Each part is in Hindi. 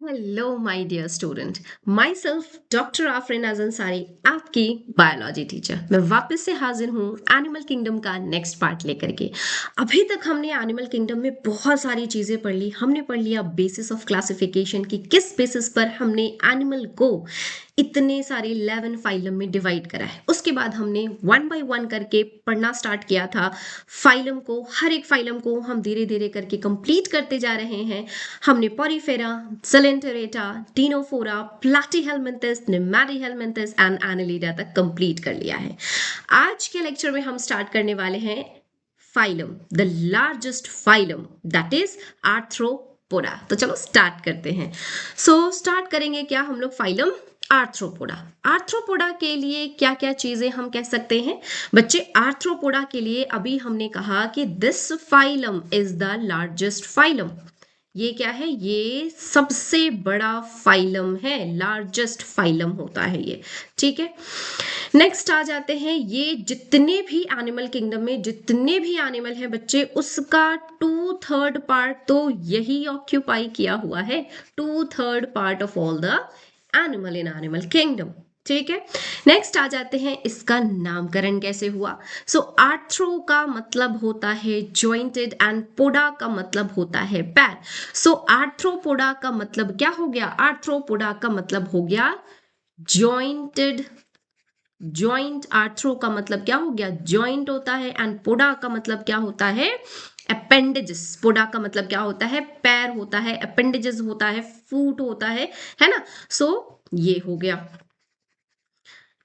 Hello my dear student. My self doctor Afreen Ansari, आपकी बायोलॉजी टीचर। मैं वापस से हाजिर हूँ एनिमल किंगडम का नेक्स्ट पार्ट लेकर के। अभी तक हमने एनिमल किंगडम में बहुत सारी चीज़ें पढ़ ली। हमने पढ़ लिया बेसिस ऑफ क्लासिफिकेशन की, किस बेसिस पर हमने एनिमल को इतने सारे 11 फाइलम में डिवाइड करा है। उसके बाद हमने वन बाय वन करके पढ़ना स्टार्ट किया था फाइलम को। हर एक फाइलम को हम धीरे धीरे करके कंप्लीट करते जा रहे हैं। हमने पॉरीफेरा, सेलेंटेरेटा, टीनोफोरा, प्लैटीहेलमिन्थस, नेमैटीहेलमिन्थस एंड एनालिडा तक कंप्लीट कर लिया है। आज के लेक्चर में हम स्टार्ट करने वाले हैं phylum, the largest phylum, that is arthropoda. तो चलो स्टार्ट करते हैं। स्टार्ट करेंगे क्या हम लोग फाइलम आर्थ्रोपोडा। आर्थ्रोपोडा के लिए क्या क्या चीजें हम कह सकते हैं बच्चे? आर्थ्रोपोडा के लिए अभी हमने कहा कि this phylum is the largest phylum. ये क्या है? ये सबसे बड़ा फाइलम है, लार्जेस्ट फाइलम होता है ये। ठीक है, नेक्स्ट आ जाते हैं। ये जितने भी एनिमल किंगडम में जितने भी एनिमल हैं बच्चे, उसका 2/3 पार्ट तो यही ऑक्यूपाई किया हुआ है। 2/3 part of all the animal in animal kingdom. ठीक है, नेक्स्ट आ जाते हैं इसका नामकरण कैसे हुआ। आर्थ्रो का मतलब होता है जॉइंटेड एंड पोडा का मतलब होता है पैर। आर्थ्रोपोडा का मतलब क्या हो गया? आर्थ्रोपोडा का मतलब हो गया जॉइंटेड। जॉइंट, आर्थ्रो का मतलब क्या हो गया? जॉइंट होता है। एंड पोडा का मतलब क्या होता है? अपेंडेजेस। पोडा का मतलब क्या होता है? पैर होता है। अपेंडेजेस होता है, फूट होता है ना। ये हो गया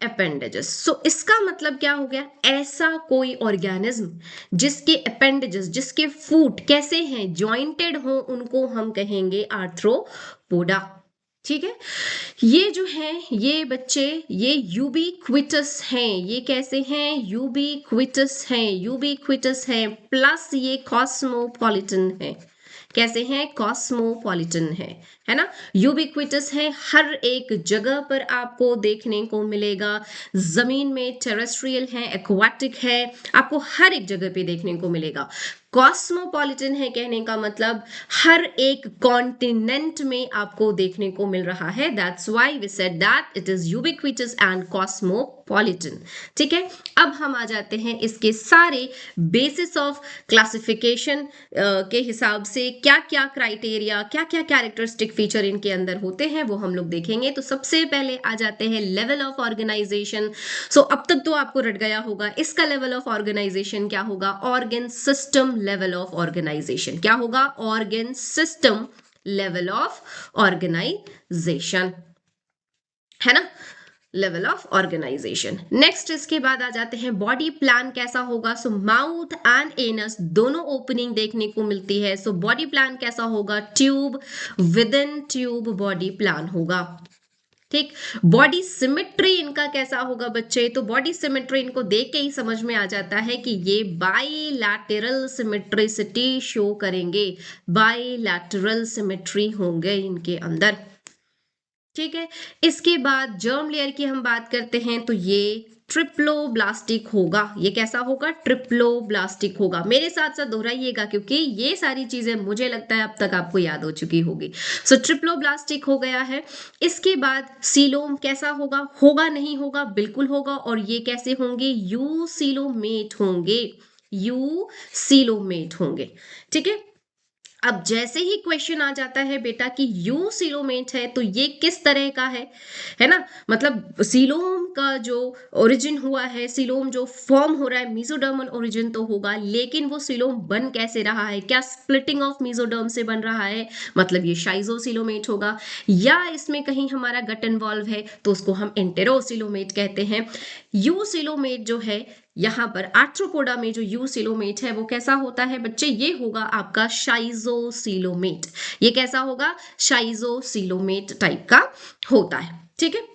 अपेंडेजेस। इसका मतलब क्या हो गया? ऐसा कोई ऑर्गेनिज्म जिसके अपेंडेजेस, जिसके फूट कैसे हैं? जॉइंटेड हो, उनको हम कहेंगे आर्थ्रोपोडा। ठीक है, ये जो है ये बच्चे, ये यूबिक्विटस हैं। ये कैसे हैं? यूबिक्विटस हैं। यूबिक्विटस हैं प्लस ये कॉस्मोपॉलिटन है। कैसे हैं? कॉस्मोपॉलिटन है ना। यूबिक्विटस है, हर एक जगह पर आपको देखने को मिलेगा। जमीन में टेरेस्ट्रियल है, एक्वाटिक है, आपको हर एक जगह पे देखने को मिलेगा। कॉस्मोपॉलिटन है कहने का मतलब हर एक कॉन्टिनेंट में आपको देखने को मिल रहा है। That's why we said that it is ubiquitous and cosmopolitan. ठीक है, अब हम आ जाते हैं इसके सारे बेसिस ऑफ क्लासिफिकेशन के हिसाब से क्या क्या क्राइटेरिया, क्या क्या कैरेक्टरिस्टिक फीचर इनके अंदर होते हैं वो हम लोग देखेंगे। तो सबसे पहले आ जाते हैं लेवल ऑफ ऑर्गेनाइजेशन। अब तक तो आपको रट गया होगा इसका लेवल ऑफ ऑर्गेनाइजेशन क्या होगा? Organ system level of organisation. क्या होगा? Organ system level of organisation, है ना, लेवल ऑफ ऑर्गेनाइजेशन। नेक्स्ट इसके बाद आ जाते हैं बॉडी प्लान कैसा होगा। माउथ एंड एनस दोनों ओपनिंग देखने को मिलती है। बॉडी प्लान कैसा होगा? Tube, within tube body plan होगा। ठीक, बॉडी सिमेट्री इनका कैसा होगा बच्चे? तो बॉडी सिमेट्री इनको देख के ही समझ में आ जाता है कि ये बाईलैटरल सिमेट्रिसिटी शो करेंगे। बाईलैटरल सिमेट्री होंगे इनके अंदर। ठीक है, इसके बाद जर्म लेयर की हम बात करते हैं तो ये ट्रिप्लोब्लास्टिक होगा। ये कैसा होगा? ट्रिप्लोब्लास्टिक होगा। मेरे साथ साथ दोहराइएगा क्योंकि ये सारी चीजें मुझे लगता है अब तक आपको याद हो चुकी होगी। ट्रिप्लोब्लास्टिक हो गया है। इसके बाद सीलोम कैसा होगा? होगा नहीं होगा? बिल्कुल होगा। और ये कैसे होंगे? यू सीलोमेट होंगे। यू सीलोमेट होंगे। ठीक है, अब जैसे ही क्वेश्चन आ जाता है बेटा कि यू सीलोमेट है तो ये किस तरह का है ना, मतलब सीलोम का जो ओरिजिन हुआ है, सीलोम जो फॉर्म हो रहा है, मीजोडर्मल ओरिजिन तो होगा, लेकिन वो सीलोम बन कैसे रहा है? क्या स्प्लिटिंग ऑफ मीजोडर्म से बन रहा है? मतलब ये शाइजोसीलोमेट होगा। या इसमें कहीं हमारा गट इन्वॉल्व है तो उसको हम एंटेरोसीलोमेट कहते हैं। यू सीलोमेट जो है यहाँ पर आर्थ्रोपोडा में जो यू सीलोमेट है वो कैसा होता है बच्चे? ये होगा आपका शाइजोसीलोमेट। ये कैसा होगा? शाइजोसीलोमेट टाइप का होता है। ठीक है।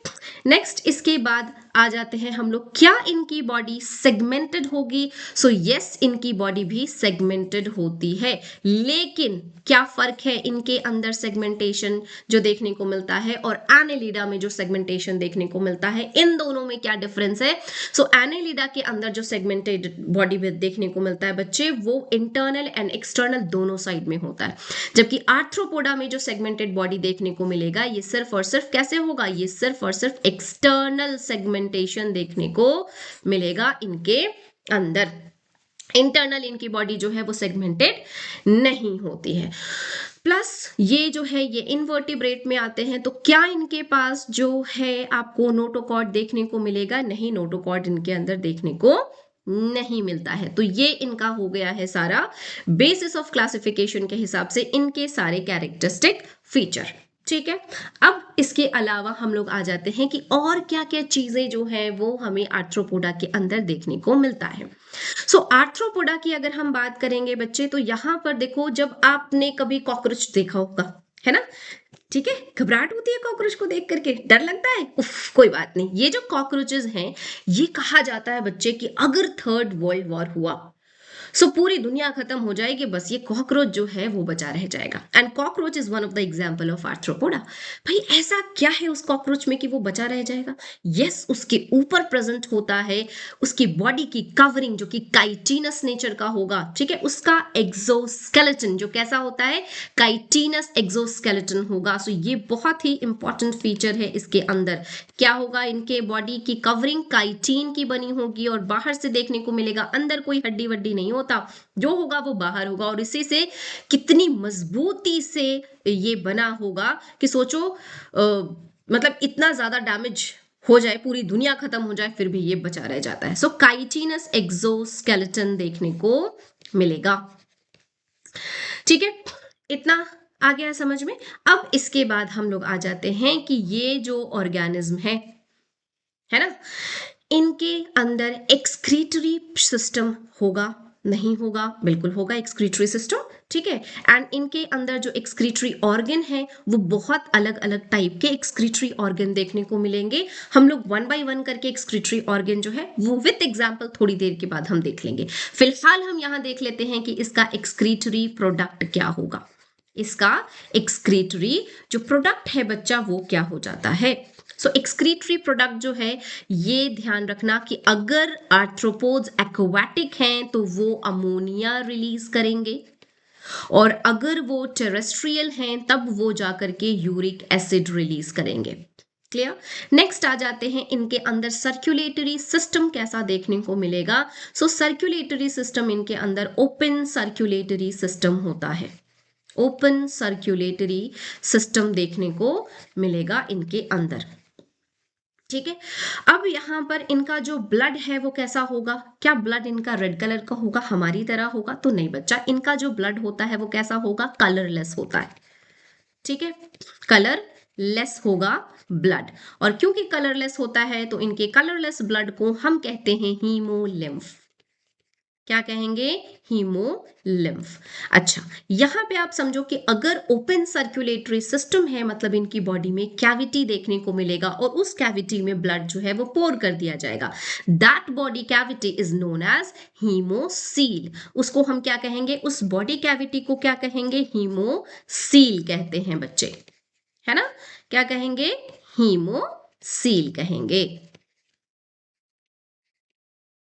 नेक्स्ट इसके बाद आ जाते हैं हम लोग, क्या इनकी बॉडी सेगमेंटेड होगी? सो यस, इनकी बॉडी भी सेगमेंटेड होती है, लेकिन क्या फर्क है इनके अंदर सेगमेंटेशन जो देखने को मिलता है और एनेलिडा में जो सेगमेंटेशन देखने को मिलता है, इन दोनों में क्या डिफरेंस है? सो एनेलिडा के अंदर जो सेगमेंटेड बॉडी देखने को मिलता है बच्चे, वो इंटरनल एंड एक्सटर्नल दोनों साइड में होता है, जबकि आर्थ्रोपोडा में जो सेगमेंटेड बॉडी देखने को मिलेगा ये सिर्फ और सिर्फ कैसे होगा? ये सिर्फ और सिर्फ एक्सटर्नल सेगमेंटेशन देखने को मिलेगा इनके अंदर। इंटरनल इनकी बॉडी जो है वो सेगमेंटेड नहीं होती है। प्लस ये जो है ये इनवर्टिब्रेट में आते हैं, तो क्या इनके पास जो है आपको नोटोकॉर्ड देखने को मिलेगा? नहीं, नोटोकॉर्ड इनके अंदर देखने को नहीं मिलता है। तो ये इनका हो गया है सारा बेसिस ऑफ क्लासिफिकेशन के हिसाब से इनके सारे कैरेक्टरिस्टिक फीचर। ठीक है, अब इसके अलावा हम लोग आ जाते हैं कि और क्या क्या चीजें जो है वो हमें आर्थ्रोपोडा के अंदर देखने को मिलता है। सो आर्थ्रोपोडा की अगर हम बात करेंगे बच्चे, तो यहां पर देखो, जब आपने कभी कॉकरोच देखा होगा, है ना, ठीक है, घबराहट होती है कॉकरोच को देख करके, डर लगता है, उफ कोई बात नहीं। ये जो कॉकरोचेस हैं, ये कहा जाता है बच्चे कि अगर थर्ड वर्ल्ड वॉर हुआ, सो पूरी दुनिया खत्म हो जाएगी, बस ये कॉकरोच जो है वो बचा रह जाएगा। And cockroach is one of the example of arthropoda. भाई ऐसा क्या है उस कॉकरोच में कि वो बचा रह जाएगा? यस, उसके ऊपर प्रेजेंट होता है उसकी बॉडी की कवरिंग जो कि काइटिनस नेचर का होगा। ठीक है, उसका एक्सोस्केलेटन जो कैसा होता है? काइटिनस एक्सोस्केलेटन होगा। सो ये बहुत ही इंपॉर्टेंट फीचर है इसके अंदर। क्या होगा? इनके बॉडी की कवरिंग काइटिन की बनी होगी और बाहर से देखने को मिलेगा, अंदर कोई हड्डी वड्डी नहीं होता, जो होगा वो बाहर होगा। और इसी से कितनी मजबूती से ये बना होगा कि सोचो, मतलब इतना ज्यादा डैमेज हो जाए, पूरी दुनिया खत्म हो जाए, फिर भी ये बचा रह जाता है। सो काइटिनस एक्सोस्केलेटन देखने को मिलेगा। ठीक है, इतना आ गया समझ में। अब इसके बाद हम लोग आ जाते हैं कि ये जो ऑर्गेनिज्म है ना, इनके अंदर एक्सक्रीटरी सिस्टम होगा? नहीं होगा, बिल्कुल होगा एक्सक्रीटरी सिस्टम। ठीक है, एंड इनके अंदर जो एक्सक्रीटरी ऑर्गन है वो बहुत अलग अलग टाइप के एक्सक्रीटरी ऑर्गन देखने को मिलेंगे। हम लोग वन बाय वन करके एक्सक्रीटरी ऑर्गन जो है वो विथ एग्जांपल थोड़ी देर के बाद हम देख लेंगे। फिलहाल हम यहां देख लेते हैं कि इसका एक्सक्रीटरी प्रोडक्ट क्या होगा। इसका एक्सक्रीटरी जो प्रोडक्ट है बच्चा, वो क्या हो जाता है? सो एक्सक्रीटरी प्रोडक्ट जो है, ये ध्यान रखना कि अगर आर्थ्रोपोड्स एक्वाटिक हैं तो वो अमोनिया रिलीज करेंगे, और अगर वो टेरेस्ट्रियल हैं तब वो जाकर के यूरिक एसिड रिलीज करेंगे। क्लियर? नेक्स्ट आ जाते हैं, इनके अंदर सर्कुलेटरी सिस्टम कैसा देखने को मिलेगा। सो सर्कुलेटरी सिस्टम इनके अंदर ओपन सर्कुलेटरी सिस्टम होता है। ओपन सर्कुलेटरी सिस्टम देखने को मिलेगा इनके अंदर। ठीक है, अब यहां पर इनका जो ब्लड है वो कैसा होगा? क्या ब्लड इनका रेड कलर का होगा, हमारी तरह होगा? तो नहीं बच्चा, इनका जो ब्लड होता है वो कैसा होगा? कलरलेस होता है। ठीक है, कलरलेस होगा ब्लड। और क्योंकि कलरलेस होता है तो इनके कलरलेस ब्लड को हम कहते हैं हीमोलिम्फ। क्या कहेंगे? हीमोलिम्फ। अच्छा, यहां पे आप समझो कि अगर ओपन सर्कुलेटरी सिस्टम है, मतलब इनकी बॉडी में कैविटी देखने को मिलेगा और उस कैविटी में ब्लड जो है वो पोर कर दिया जाएगा। That body cavity is known as haemocoel. उसको हम क्या कहेंगे? उस बॉडी कैविटी को क्या कहेंगे? हीमोसील कहते हैं बच्चे, है ना? क्या कहेंगे? हीमोसील कहेंगे।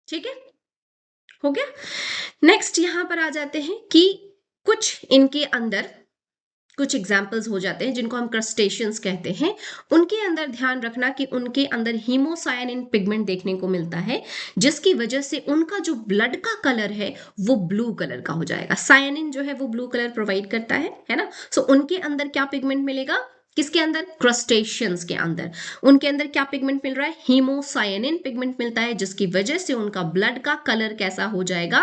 ठीक है, हो गया। नेक्स्ट यहां पर आ जाते हैं कि कुछ इनके अंदर कुछ एग्जाम्पल्स हो जाते हैं जिनको हम क्रस्टेशियंस कहते हैं। उनके अंदर ध्यान रखना कि उनके अंदर हीमोसायनिन पिगमेंट देखने को मिलता है, जिसकी वजह से उनका जो ब्लड का कलर है वो ब्लू कलर का हो जाएगा। सायनिन जो है वो ब्लू कलर प्रोवाइड करता है ना? सो उनके अंदर क्या पिगमेंट मिलेगा? किसके अंदर? क्रस्टेशियंस के अंदर। उनके अंदर क्या पिगमेंट मिल रहा है? हीमोसायनिन पिगमेंट मिलता है, जिसकी वजह से उनका ब्लड का कलर कैसा हो जाएगा?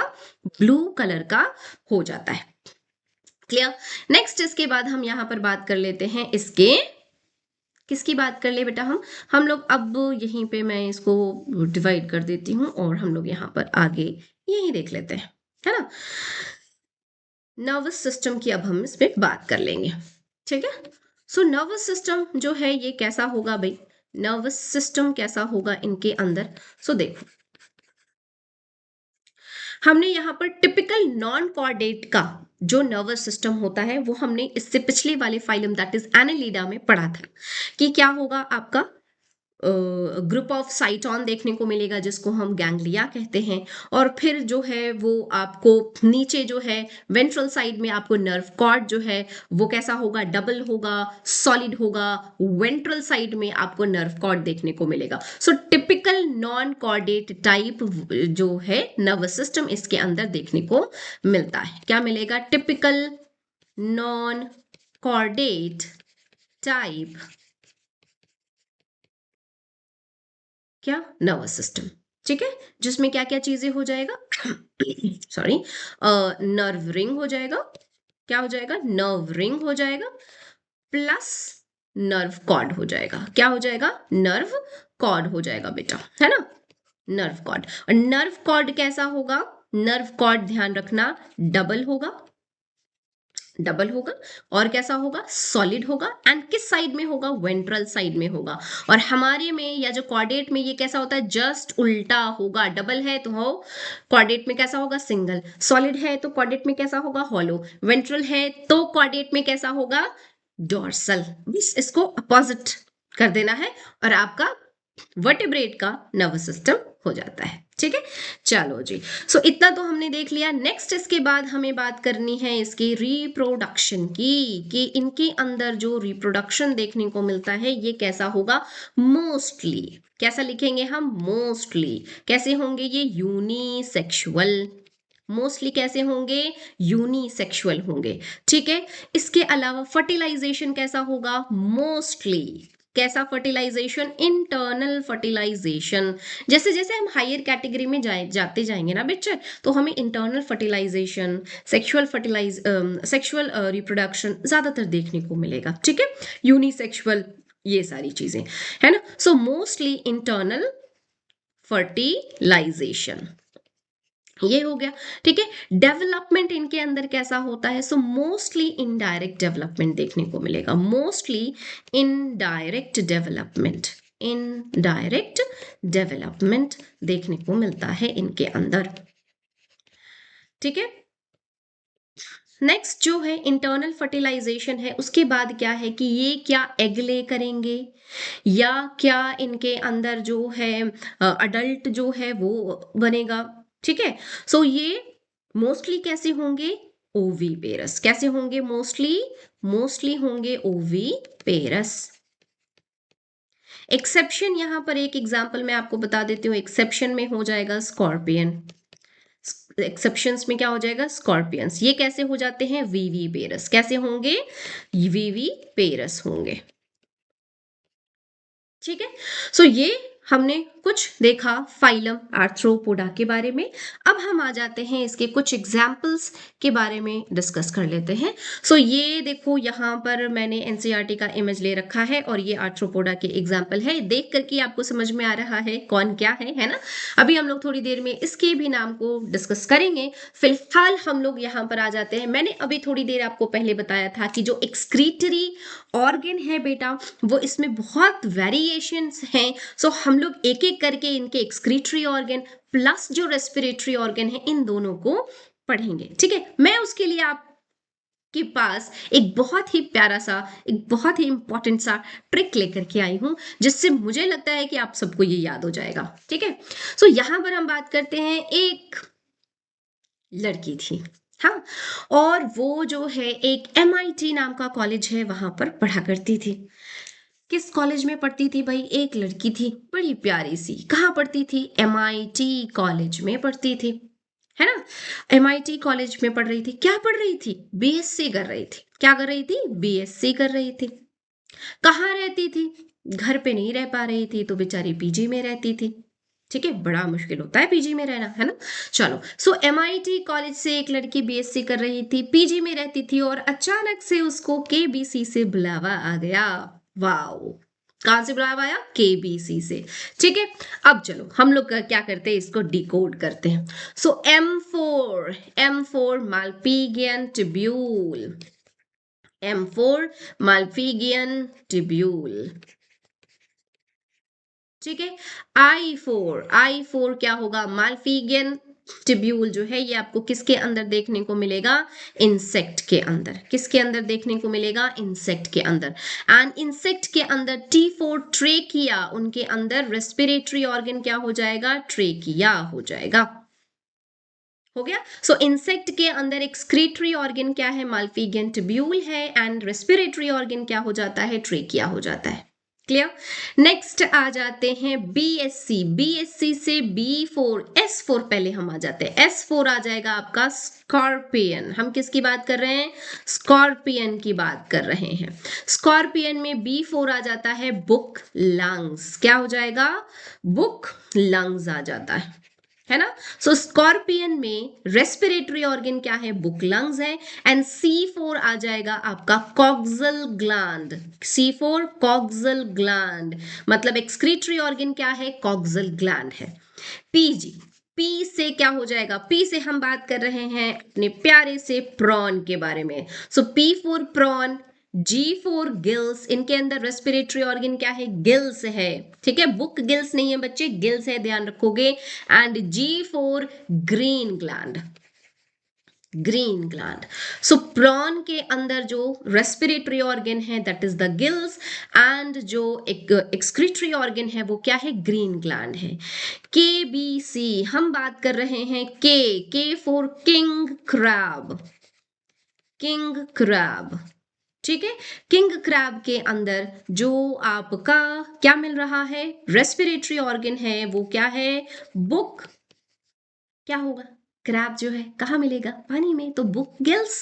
ब्लू कलर का हो जाता है। क्लियर? नेक्स्ट इसके बाद हम यहां पर बात कर लेते हैं इसके, किसकी बात कर ले बेटा? हम लोग अब यहीं पे मैं इसको डिवाइड कर देती हूं और हम लोग यहां पर आगे यही देख लेते हैं, है ना? नर्वस सिस्टम की अब हम इस पे बात कर लेंगे। ठीक है, सो नर्वस सिस्टम जो है ये कैसा होगा भाई? नर्वस सिस्टम कैसा होगा इनके अंदर। सो देखो, हमने यहाँ पर टिपिकल नॉन कॉर्डेट का जो नर्वस सिस्टम होता है वो हमने इससे पिछले वाले फाइलम दैट इज एनालिडा में पढ़ा था कि क्या होगा, आपका ग्रुप ऑफ साइटॉन देखने को मिलेगा जिसको हम गैंग्लिया कहते हैं, और फिर जो है वो आपको नीचे जो है वेंट्रल साइड में आपको नर्व कॉर्ड जो है वो कैसा होगा, डबल होगा, सॉलिड होगा। वेंट्रल साइड में आपको नर्व कॉर्ड देखने को मिलेगा। सो टिपिकल नॉन कॉर्डेट टाइप जो है नर्वस सिस्टम इसके अंदर देखने को मिलता है। क्या मिलेगा? टिपिकल नॉन कॉर्डेट टाइप क्या, नर्वस सिस्टम। ठीक है, जिसमें क्या क्या चीजें हो जाएगा सॉरी, नर्व रिंग हो जाएगा। क्या हो जाएगा? नर्व रिंग हो जाएगा, प्लस नर्व कॉर्ड हो जाएगा। क्या हो जाएगा? नर्व कॉर्ड हो जाएगा बेटा, है ना, नर्व कॉर्ड। और नर्व कॉर्ड कैसा होगा? नर्व कॉर्ड ध्यान रखना डबल होगा, डबल होगा, और कैसा होगा? सॉलिड होगा। एंड किस साइड में होगा? वेंट्रल साइड में होगा। और हमारे में या जो कॉर्डेट में ये कैसा होता है? जस्ट उल्टा होगा। डबल है तो हो कॉर्डेट में कैसा होगा? सिंगल। सॉलिड है तो कॉर्डेट में कैसा होगा? हॉलो। वेंट्रल है तो कॉर्डेट में कैसा होगा? डॉर्सल। बस इसको अपोजिट कर देना है और आपका वर्टिब्रेट का नर्वस सिस्टम हो जाता है। ठीक है, चलो जी। सो इतना तो हमने देख लिया। नेक्स्ट इसके बाद हमें बात करनी है इसकी रिप्रोडक्शन की, कि इनके अंदर जो रिप्रोडक्शन देखने को मिलता है ये कैसा होगा? मोस्टली कैसा लिखेंगे हम? मोस्टली कैसे होंगे ये? यूनिसेक्सुअल। मोस्टली कैसे होंगे? यूनिसेक्सुअल होंगे। ठीक है, इसके अलावा फर्टिलाइजेशन कैसा होगा? मोस्टली कैसा फर्टिलाइजेशन? Internal fertilisation. जैसे जैसे हम हायर कैटेगरी में जाते जाएंगे ना बच्चे, तो हमें इंटरनल फर्टिलाइजेशन, सेक्सुअल रिप्रोडक्शन ज्यादातर देखने को मिलेगा। ठीक है, यूनिसेक्सुअल, ये सारी चीजें, है ना। सो मोस्टली इंटरनल फर्टिलाइजेशन ये हो गया। ठीक है, डेवलपमेंट इनके अंदर कैसा होता है? सो मोस्टली इनडायरेक्ट डेवलपमेंट देखने को मिलेगा। Mostly indirect development, indirect development देखने को मिलता है इनके अंदर। ठीक है, नेक्स्ट जो है इंटरनल फर्टिलाइजेशन है, उसके बाद क्या है कि ये क्या एग ले करेंगे या क्या इनके अंदर जो है अडल्ट जो है वो बनेगा। ठीक है, सो ये मोस्टली कैसे होंगे? ओवी पेरस। कैसे होंगे? मोस्टली, मोस्टली होंगे ओवी पेरस। एक्सेप्शन यहां पर एक एग्जांपल मैं आपको बता देती हूँ, एक्सेप्शन में हो जाएगा स्कॉर्पियन। एक्सेप्शंस में क्या हो जाएगा? स्कॉर्पियंस। ये कैसे हो जाते हैं? वीवी पेरस। कैसे होंगे? वीवी पेरस होंगे। ठीक है, सो ये हमने कुछ देखा फाइलम आर्थ्रोपोडा के बारे में। अब हम आ जाते हैं इसके कुछ एग्जाम्पल्स के बारे में डिस्कस कर लेते हैं। सो ये देखो, यहाँ पर मैंने एनसीईआरटी का इमेज ले रखा है और ये आर्थ्रोपोडा के एग्जाम्पल है। देख करके आपको समझ में आ रहा है कौन क्या है ना। अभी हम लोग थोड़ी देर में इसके भी नाम को डिस्कस करेंगे। फिलहाल हम लोग यहाँ पर आ जाते हैं। मैंने अभी थोड़ी देर आपको पहले बताया था कि जो एक्सक्रीटरी ऑर्गन है बेटा, वो इसमें बहुत वेरिएशंस हैं। सो हम लोग एक एक करके इनके एक्सक्रीटरी ऑर्गन प्लस जो रेस्पिरेटरी ऑर्गन है इन दोनों को पढ़ेंगे। ठीक है, मैं उसके लिए आप के पास एक बहुत ही प्यारा सा, एक बहुत ही इंपॉर्टेंट सा ट्रिक लेकर के आई हूं, जिससे मुझे लगता है कि आप सबको ये याद हो जाएगा। ठीक है, सो यहां पर हम बात करते हैं, एक लड़की थी, हाँ, और वो जो है एक MIT नाम का कॉलेज है वहां पर पढ़ा करती थी। किस कॉलेज में पढ़ती थी भाई? एक लड़की थी बड़ी प्यारी सी। कहाँ पढ़ती थी? MIT कॉलेज में पढ़ती थी, है ना। MIT कॉलेज में पढ़ रही थी। क्या पढ़ रही थी? BSc कर रही थी। क्या कर रही थी? BSc कर रही थी। कहाँ रहती थी? घर पे नहीं रह पा रही थी तो बेचारी पीजी में रहती थी। ठीक है, बड़ा मुश्किल होता है पीजी में रहना, है ना। चलो, सो MIT कॉलेज से एक लड़की BSc कर रही थी, पीजी में रहती थी, और अचानक से उसको KBC से बुलावा आ गया। वाओ, कहां से बुलावा आया? KBC से। ठीक है, अब चलो हम लोग क्या करते हैं, इसको डिकोड करते हैं। सो M4 माल्पीगियन ट्यूब्यूल, M4 माल्पीगियन ट्यूब्यूल। ठीक है। आई फोर क्या होगा, माल्पीगियन टिब्यूल जो है ये आपको किसके अंदर देखने को मिलेगा, इंसेक्ट के अंदर। किसके अंदर देखने को मिलेगा, इंसेक्ट के अंदर। एंड इंसेक्ट के अंदर T4 ट्रेकिया, उनके अंदर रेस्पिरेटरी ऑर्गन क्या हो जाएगा, ट्रेकिया हो जाएगा। हो गया। सो इंसेक्ट के अंदर एक्सक्रीटरी ऑर्गन क्या है, माल्पीगियन टिब्यूल है, एंड रेस्पिरेटरी ऑर्गन क्या हो जाता है, ट्रेकिया हो जाता है। क्लियर। नेक्स्ट आ जाते हैं बीएससी। बीएससी से B4 S4 पहले हम आ जाते हैं। S4 आ जाएगा आपका स्कॉर्पियन। हम किसकी बात कर रहे हैं, स्कॉर्पियन की बात कर रहे हैं। स्कॉर्पियन में B4 आ जाता है बुक लंग्स। क्या हो जाएगा, बुक लंग्स आ जाता है ना। सो स्कॉर्पियन में रेस्पिरेटरी ऑर्गन क्या है, बुक लंग्स है। एंड C4 आ जाएगा आपका coxal gland. C4 coxal gland, मतलब एक्सक्रीटरी ऑर्गन क्या है, कॉक्सल ग्लैंड है। पीजी, पी से क्या हो जाएगा, पी से हम बात कर रहे हैं अपने प्यारे से प्रॉन के बारे में। सो P4 प्रॉन, G4 गिल्स, इनके अंदर रेस्पिरेटरी ऑर्गन क्या है, गिल्स है। ठीक है, बुक गिल्स नहीं है बच्चे, गिल्स है, ध्यान रखोगे। And G4 green gland, green gland. So prawn के अंदर जो रेस्पिरेटरी ऑर्गन है that is the gills, and जो एक एक्सक्रीटरी ऑर्गन है वो क्या है, ग्रीन ग्लैंड है। KBC हम बात कर रहे हैं, के for king crab, king crab. ठीक है, किंग क्रैब के अंदर जो आपका क्या मिल रहा है, रेस्पिरेटरी ऑर्गन है, वो क्या है, बुक, क्या होगा, क्रैब जो है कहाँ मिलेगा, पानी में, तो बुक गिल्स।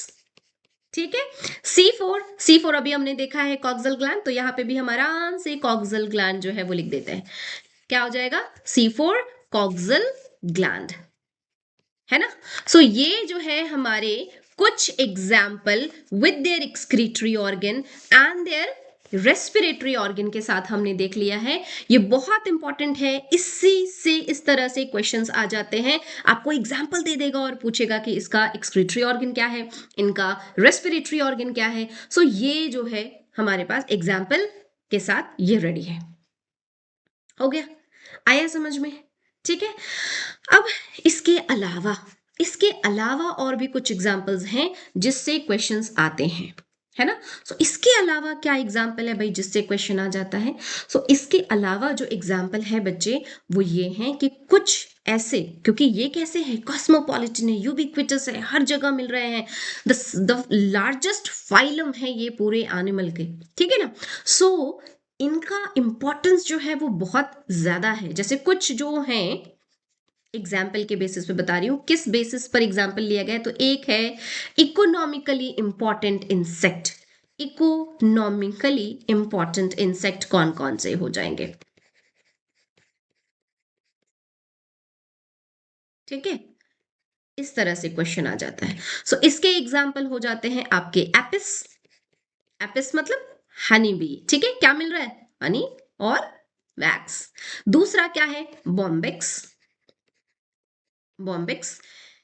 ठीक है। C4 अभी हमने देखा है कॉक्सल ग्लैंड, तो यहाँ पे भी हम आराम से कॉक्सल ग्लैंड जो है वो लिख देते हैं। क्या हो जाएगा, C4 कॉक्सल ग्लैंड, है ना। सो ये जो है हमारे कुछ example with their excretory organ and their respiratory organ के साथ हमने देख लिया है। ये बहुत इंपॉर्टेंट है, इसी से इस तरह से क्वेश्चंस आ जाते हैं। आपको एग्जाम्पल दे देगा और पूछेगा कि इसका एक्सक्रीटरी ऑर्गन क्या है, इनका रेस्पिरेटरी ऑर्गन क्या है। सो ये जो है हमारे पास एग्जाम्पल के साथ ये रेडी है। हो गया, आया समझ में। ठीक है। अब इसके अलावा और भी कुछ एग्जाम्पल्स हैं जिससे क्वेश्चंस आते हैं, है ना। सो इसके अलावा क्या एग्जाम्पल है भाई जिससे क्वेश्चन आ जाता है। सो इसके अलावा जो एग्जाम्पल है बच्चे वो ये हैं कि कुछ ऐसे, क्योंकि ये कैसे है, कॉस्मोपॉलिटन है, यूबिक्विटस है, हर जगह मिल रहे हैं, द लार्जेस्ट फाइलम है ये पूरे एनिमल के। ठीक है ना। सो इनका इंपॉर्टेंस जो है वो बहुत ज्यादा है। जैसे कुछ जो हैं एग्जाम्पल के बेसिस पे बता रही हूँ, किस बेसिस पर एग्जाम्पल लिया गया है, तो एक है economically important insect. Economically important insect कौन कौन से हो जाएंगे, ठीक है, इस तरह से क्वेश्चन आ जाता है। सो इसके एग्जाम्पल हो जाते हैं आपके एपिस, एपिस मतलब हनी बी। ठीक है, क्या मिल रहा है, हनी और वैक्स। दूसरा क्या है, बॉम्बिक्स, बॉम्बिक्स।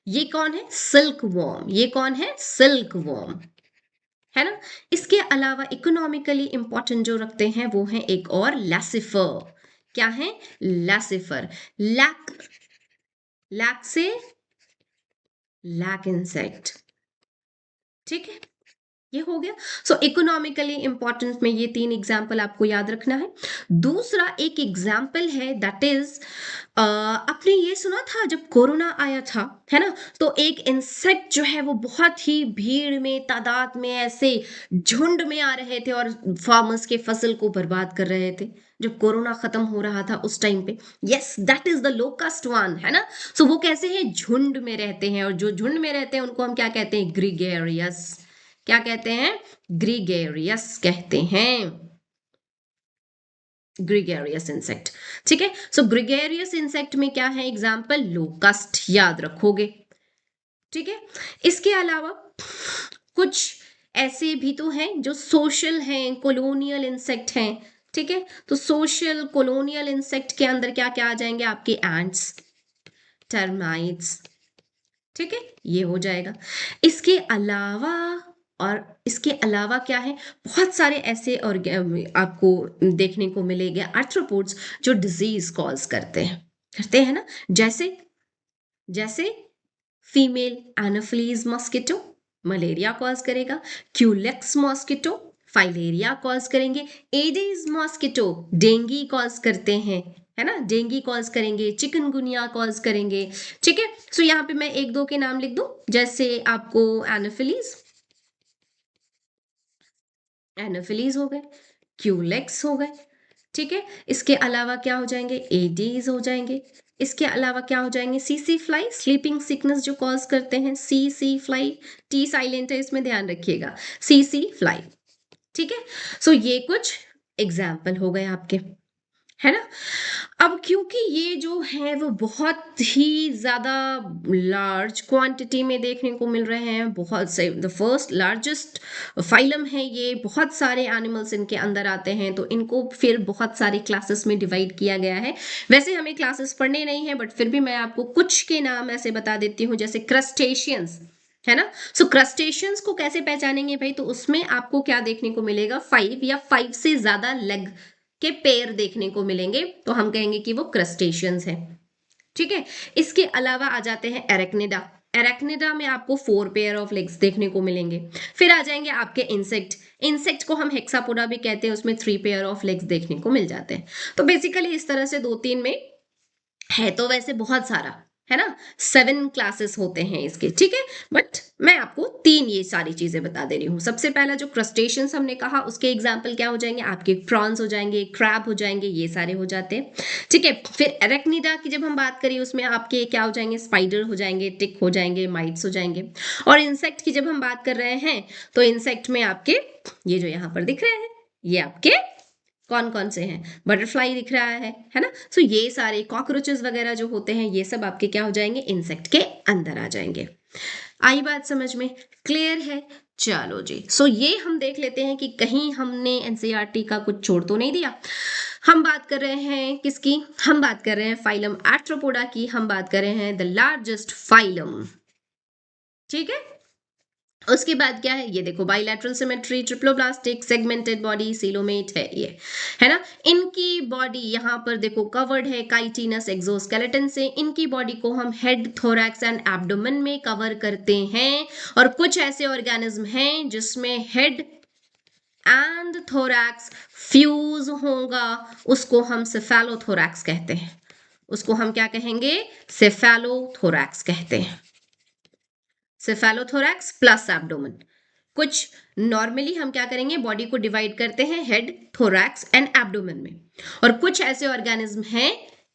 ये कौन है, सिल्क वॉर्म, ये कौन है, सिल्क वॉर्म, है ना। इसके अलावा इकोनॉमिकली इंपॉर्टेंट जो रखते हैं वो है एक और लैसिफर। क्या है, लैसिफर, लैक, लैक से लैक इंसेक्ट। ठीक है, ये हो गया। सो इकोनॉमिकली इंपॉर्टेंट में ये तीन एग्जाम्पल आपको याद रखना है। दूसरा एक एग्जाम्पल है दैट इज, आपने ये सुना था जब कोरोना आया था, है ना, तो एक इंसेक्ट जो है वो बहुत ही भीड़ में, तादाद में, ऐसे झुंड में आ रहे थे और फार्मर्स के फसल को बर्बाद कर रहे थे जब कोरोना खत्म हो रहा था उस टाइम पे। Yes, that is the locust one, है ना। सो वो कैसे हैं, झुंड में रहते हैं, और जो झुंड में रहते हैं उनको हम क्या कहते हैं, ग्रीगेरियस। क्या कहते हैं, ग्रीगेरियस कहते हैं, ग्रीगेरियस इंसेक्ट। ठीक है। सो ग्रीगेरियस इंसेक्ट में क्या है एग्जाम्पल, लोकस्ट, याद रखोगे। ठीक है। इसके अलावा कुछ ऐसे भी तो हैं जो सोशल हैं, कॉलोनियल इंसेक्ट हैं। ठीक है, तो सोशल कॉलोनियल इंसेक्ट के अंदर क्या क्या आ जाएंगे आपके, एंट्स, टर्माइट्स। ठीक है, ये हो जाएगा। इसके अलावा और इसके अलावा क्या है, बहुत सारे ऐसे और आपको देखने को मिलेंगे आर्थ्रोपोड्स जो डिजीज कॉज करते हैं ना, जैसे जैसे female anopheles mosquito malaria cause करेगा, क्यूलेक्स मॉस्किटो फाइलेरिया कॉज करेंगे, एडिस मॉस्किटो डेंगी कॉज करते हैं, है ना, डेंगी कॉज करेंगे, चिकनगुनिया कॉज करेंगे। ठीक है, सो यहाँ पे मैं एक दो के नाम लिख दूं, जैसे आपको एनोफिलीज हो गए, क्यूलेक्स हो गए। ठीक है, इसके अलावा क्या हो जाएंगे, एडीज हो जाएंगे। इसके अलावा क्या हो जाएंगे, सीसी फ्लाई स्लीपिंग सिकनेस जो कॉज करते हैं, सी फ्लाई, टी साइलेंट है इसमें ध्यान रखिएगा, सी फ्लाई। ठीक है, सो ये कुछ एग्जाम्पल हो गए आपके, है ना। अब क्योंकि ये जो है वो बहुत ही ज्यादा लार्ज क्वांटिटी में देखने को मिल रहे हैं, बहुत से द फर्स्ट लार्जेस्ट फाइलम है ये, बहुत सारे एनिमल्स इनके अंदर आते हैं, तो इनको फिर बहुत सारे क्लासेस में डिवाइड किया गया है। वैसे हमें क्लासेस पढ़ने नहीं है, बट फिर भी मैं आपको कुछ के नाम ऐसे बता देती हूँ, जैसे क्रस्टेशियंस, है ना। सो क्रस्टेशियंस को कैसे पहचानेंगे भाई, तो उसमें आपको क्या देखने को मिलेगा, 5 या 5 से ज्यादा लेग के पैर देखने को मिलेंगे, तो हम कहेंगे कि वो क्रस्टेशियंस है। ठीक है, इसके अलावा आ जाते हैं एरेक्निडा। एरेक्निडा में आपको 4 पेयर ऑफ लेग्स देखने को मिलेंगे। फिर आ जाएंगे आपके इंसेक्ट, इंसेक्ट को हम हेक्सापोडा भी कहते हैं, उसमें 3 पेयर ऑफ लेग्स देखने को मिल जाते हैं। तो बेसिकली इस तरह से 2-3 में है, तो वैसे बहुत सारा है ना, 7 क्लासेस होते हैं इसके। ठीक है, बट मैं आपको 3 ये सारी चीजें बता दे रही हूँ। सबसे पहला जो क्रस्टेशियंस हमने कहा, उसके एग्जाम्पल क्या हो जाएंगे, आपके प्रॉन्स हो जाएंगे, क्रैब हो जाएंगे, ये सारे हो जाते हैं। ठीक है, फिर एरेक्निडा की जब हम बात करें, उसमें आपके क्या हो जाएंगे, स्पाइडर हो जाएंगे, टिक हो जाएंगे, माइट्स हो जाएंगे। और इंसेक्ट की जब हम बात कर रहे हैं, तो इंसेक्ट में आपके ये जो यहाँ पर दिख रहे हैं, ये आपके कौन कौन से हैं, बटरफ्लाई दिख रहा है ना। सो ये सारे कॉकरोचेस वगैरह जो होते हैं, ये सब आपके क्या हो जाएंगे, इंसेक्ट के अंदर आ जाएंगे। आई बात समझ में, क्लियर है। चलो जी, सो ये हम देख लेते हैं कि कहीं हमने एनसीईआरटी का कुछ छोड़ तो नहीं दिया। हम बात कर रहे हैं किसकी, हम बात कर रहे हैं फाइलम आर्थ्रोपोडा की, हम बात कर रहे हैं द लार्जेस्ट फाइलम। ठीक है, उसके बाद क्या है, ये देखो bilateral symmetry, triploblastic, segmented body, coelomate है ये, है ना। इनकी बॉडी यहाँ पर देखो कवर्ड है काइटिनस एक्सोस्केलेटन से। इनकी बॉडी को हम हेड, थोरैक्स एंड एब्डोमेन में कवर करते हैं। और कुछ ऐसे ऑर्गेनिज्म हैं जिसमें हेड एंड थोरैक्स फ्यूज होगा, उसको हम सेफेलोथोरैक्स कहते हैं। उसको हम क्या कहेंगे, सेफेलोथोरैक्स कहते हैं, सेफेलोथोरैक्स प्लस एब्डोमेन। कुछ नॉर्मली हम क्या करेंगे, बॉडी को डिवाइड करते हैं हेड, थोरैक्स एंड एब्डोमेन में। और कुछ ऐसे ऑर्गेनिज्म हैं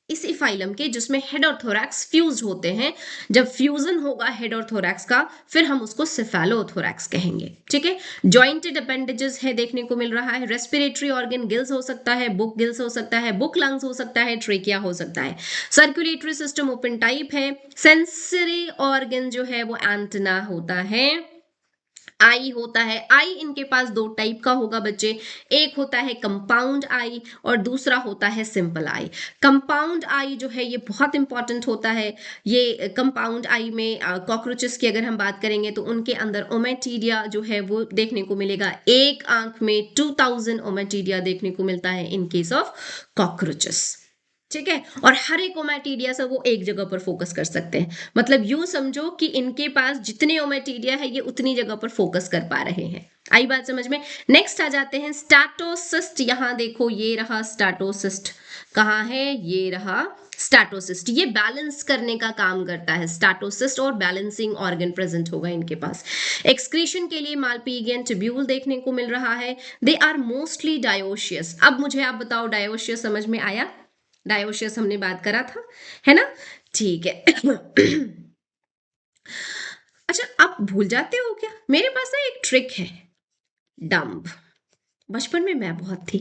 इसी फाइलम के जिसमें हेड और थोरैक्स फ्यूज होते हैं। जब फ्यूजन होगा हेड और थोरैक्स का, फिर हम उसको सेफेलोथोरैक्स कहेंगे। ठीक है, जॉइंटेड अपेंडेजेस है देखने को मिल रहा है। रेस्पिरेटरी ऑर्गन गिल्स हो सकता है, बुक गिल्स हो सकता है, बुक लंग्स हो सकता है, ट्रेकिया हो सकता है। सर्कुलेटरी सिस्टम ओपन टाइप है। सेंसरी ऑर्गन जो है वो एंटेना होता है। आई होता है, आई इनके पास 2 टाइप का होगा बच्चे, एक होता है कंपाउंड आई और दूसरा होता है सिंपल आई। कंपाउंड आई जो है ये बहुत इंपॉर्टेंट होता है। ये कंपाउंड आई में कॉकरोचेस की अगर हम बात करेंगे, तो उनके अंदर ओमेटीडिया जो है वो देखने को मिलेगा। एक आंख में 2000 ओमेटीडिया देखने को मिलता है इन केस ऑफ कॉकरोचेस। ठीक है, और हर एक ओमेटीडिया से वो एक जगह पर फोकस कर सकते हैं। मतलब यूं समझो कि इनके पास जितने ओमेटीडिया है, ये उतनी जगह पर फोकस कर पा रहे हैं। आई बात समझ में। नेक्स्ट आ जाते हैं स्टैटोसिस्ट। यहां देखो ये रहा स्टैटोसिस्ट, कहाँ है, ये रहा स्टैटोसिस्ट। ये बैलेंस करने का काम करता है, स्टैटोसिस्ट, और बैलेंसिंग ऑर्गन प्रेजेंट होगा इनके पास। एक्सक्रीशन के लिए मालपीगियन ट्यूब्यूल देखने को मिल रहा है। They are mostly dioecious. अब मुझे आप बताओ, डायोशियस समझ में आया, डायोशियस हमने बात करा था, है ना। ठीक है। अच्छा, आप भूल जाते हो क्या, मेरे पास ना एक ट्रिक है, डंब। बचपन में मैं बहुत थी,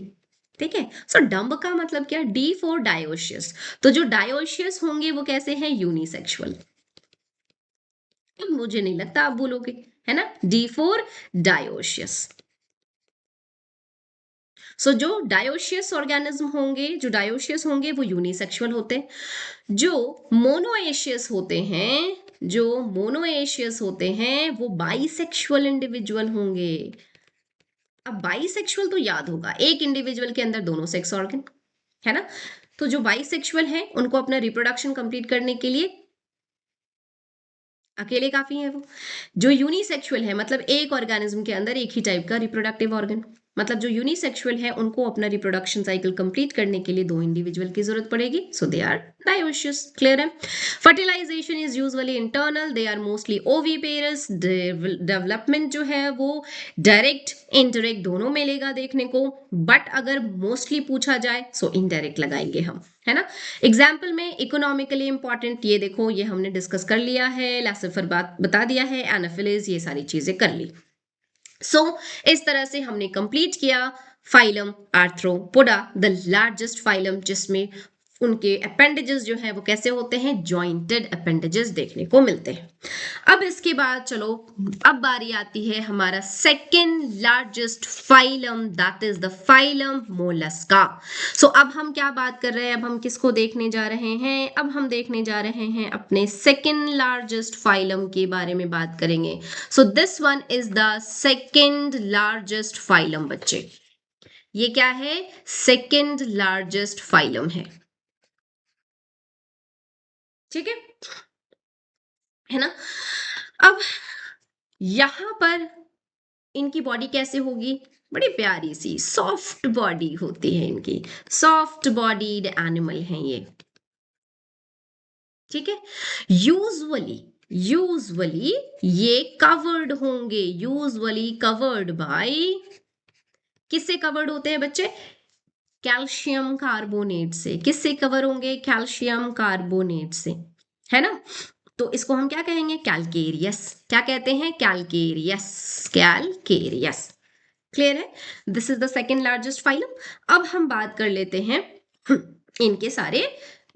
ठीक है। सो डंब का मतलब क्या, डी फॉर डायोशियस। तो जो डायोशियस होंगे वो कैसे हैं, यूनिसेक्सुअल। मुझे नहीं लगता आप बोलोगे, है ना, डी फॉर डायोशियस। सो जो डायोशियस ऑर्गेनिज्म होंगे, जो डायोशियस होंगे वो यूनिसेक्सुअल होते हैं। जो मोनोएशियस होते हैं जो मोनोएशियस होते हैं वो बाइसेक्सुअल इंडिविजुअल होंगे। अब बाइसेक्सुअल तो याद होगा, एक इंडिविजुअल के अंदर दोनों सेक्स ऑर्गन, है ना। तो जो बाइसेक्सुअल हैं उनको अपना रिप्रोडक्शन कंप्लीट करने के लिए अकेले काफी है वो। जो यूनिसेक्सुअल है मतलब एक ऑर्गेनिज्म के अंदर एक ही टाइप का रिप्रोडक्टिव ऑर्गन, मतलब जो यूनिसेक्सुअल है उनको अपना रिप्रोडक्शन साइकिल कंप्लीट करने के लिए दो इंडिविजुअल की जरूरत पड़ेगी, so they are dioecious. Clear है। Fertilisation is usually internal, they are mostly oviparous. Development जो है वो डायरेक्ट इनडायरेक्ट दोनों मिलेगा देखने को, बट अगर मोस्टली पूछा जाए सो इनडायरेक्ट लगाएंगे हम, है ना। एग्जाम्पल में इकोनॉमिकली इंपॉर्टेंट ये देखो, ये हमने डिस्कस कर लिया है, लासिफर बात बता दिया है, एनाफिलिस, ये सारी चीजें कर ली। इस तरह से हमने कंप्लीट किया phylum arthropoda, the largest phylum, जिसमें उनके अपेंडेजेस जो है वो कैसे होते हैं, जॉइंटेड अपेंडेजेस देखने को मिलते हैं। अब इसके बाद चलो, अब बारी आती है हमारा second largest phylum, that is the phylum Mollusca. अब हम क्या बात कर रहे हैं, अब हम किसको देखने जा रहे हैं, अब हम देखने जा रहे हैं अपने सेकेंड लार्जेस्ट फाइलम के बारे में बात करेंगे। This one is the second largest phylum बच्चे, ये क्या है, सेकेंड लार्जेस्ट फाइलम है, ठीक है ना। अब यहां पर इनकी बॉडी कैसे होगी, बड़ी प्यारी सी सॉफ्ट बॉडी होती है इनकी, सॉफ्ट बॉडीड एनिमल है ये, ठीक है। यूजुअली यूजुअली ये कवर्ड होंगे, यूजुअली कवर्ड बाय, किससे कवर्ड होते हैं बच्चे, कैल्शियम कार्बोनेट से। किससे कवर होंगे, कैल्शियम कार्बोनेट से, है ना। तो इसको हम क्या कहेंगे, कैलकेरियस। क्या कहते हैं, कैलकेरियस, कैलकेरियस। क्लियर है। This is the second largest phylum. अब हम बात कर लेते हैं इनके सारे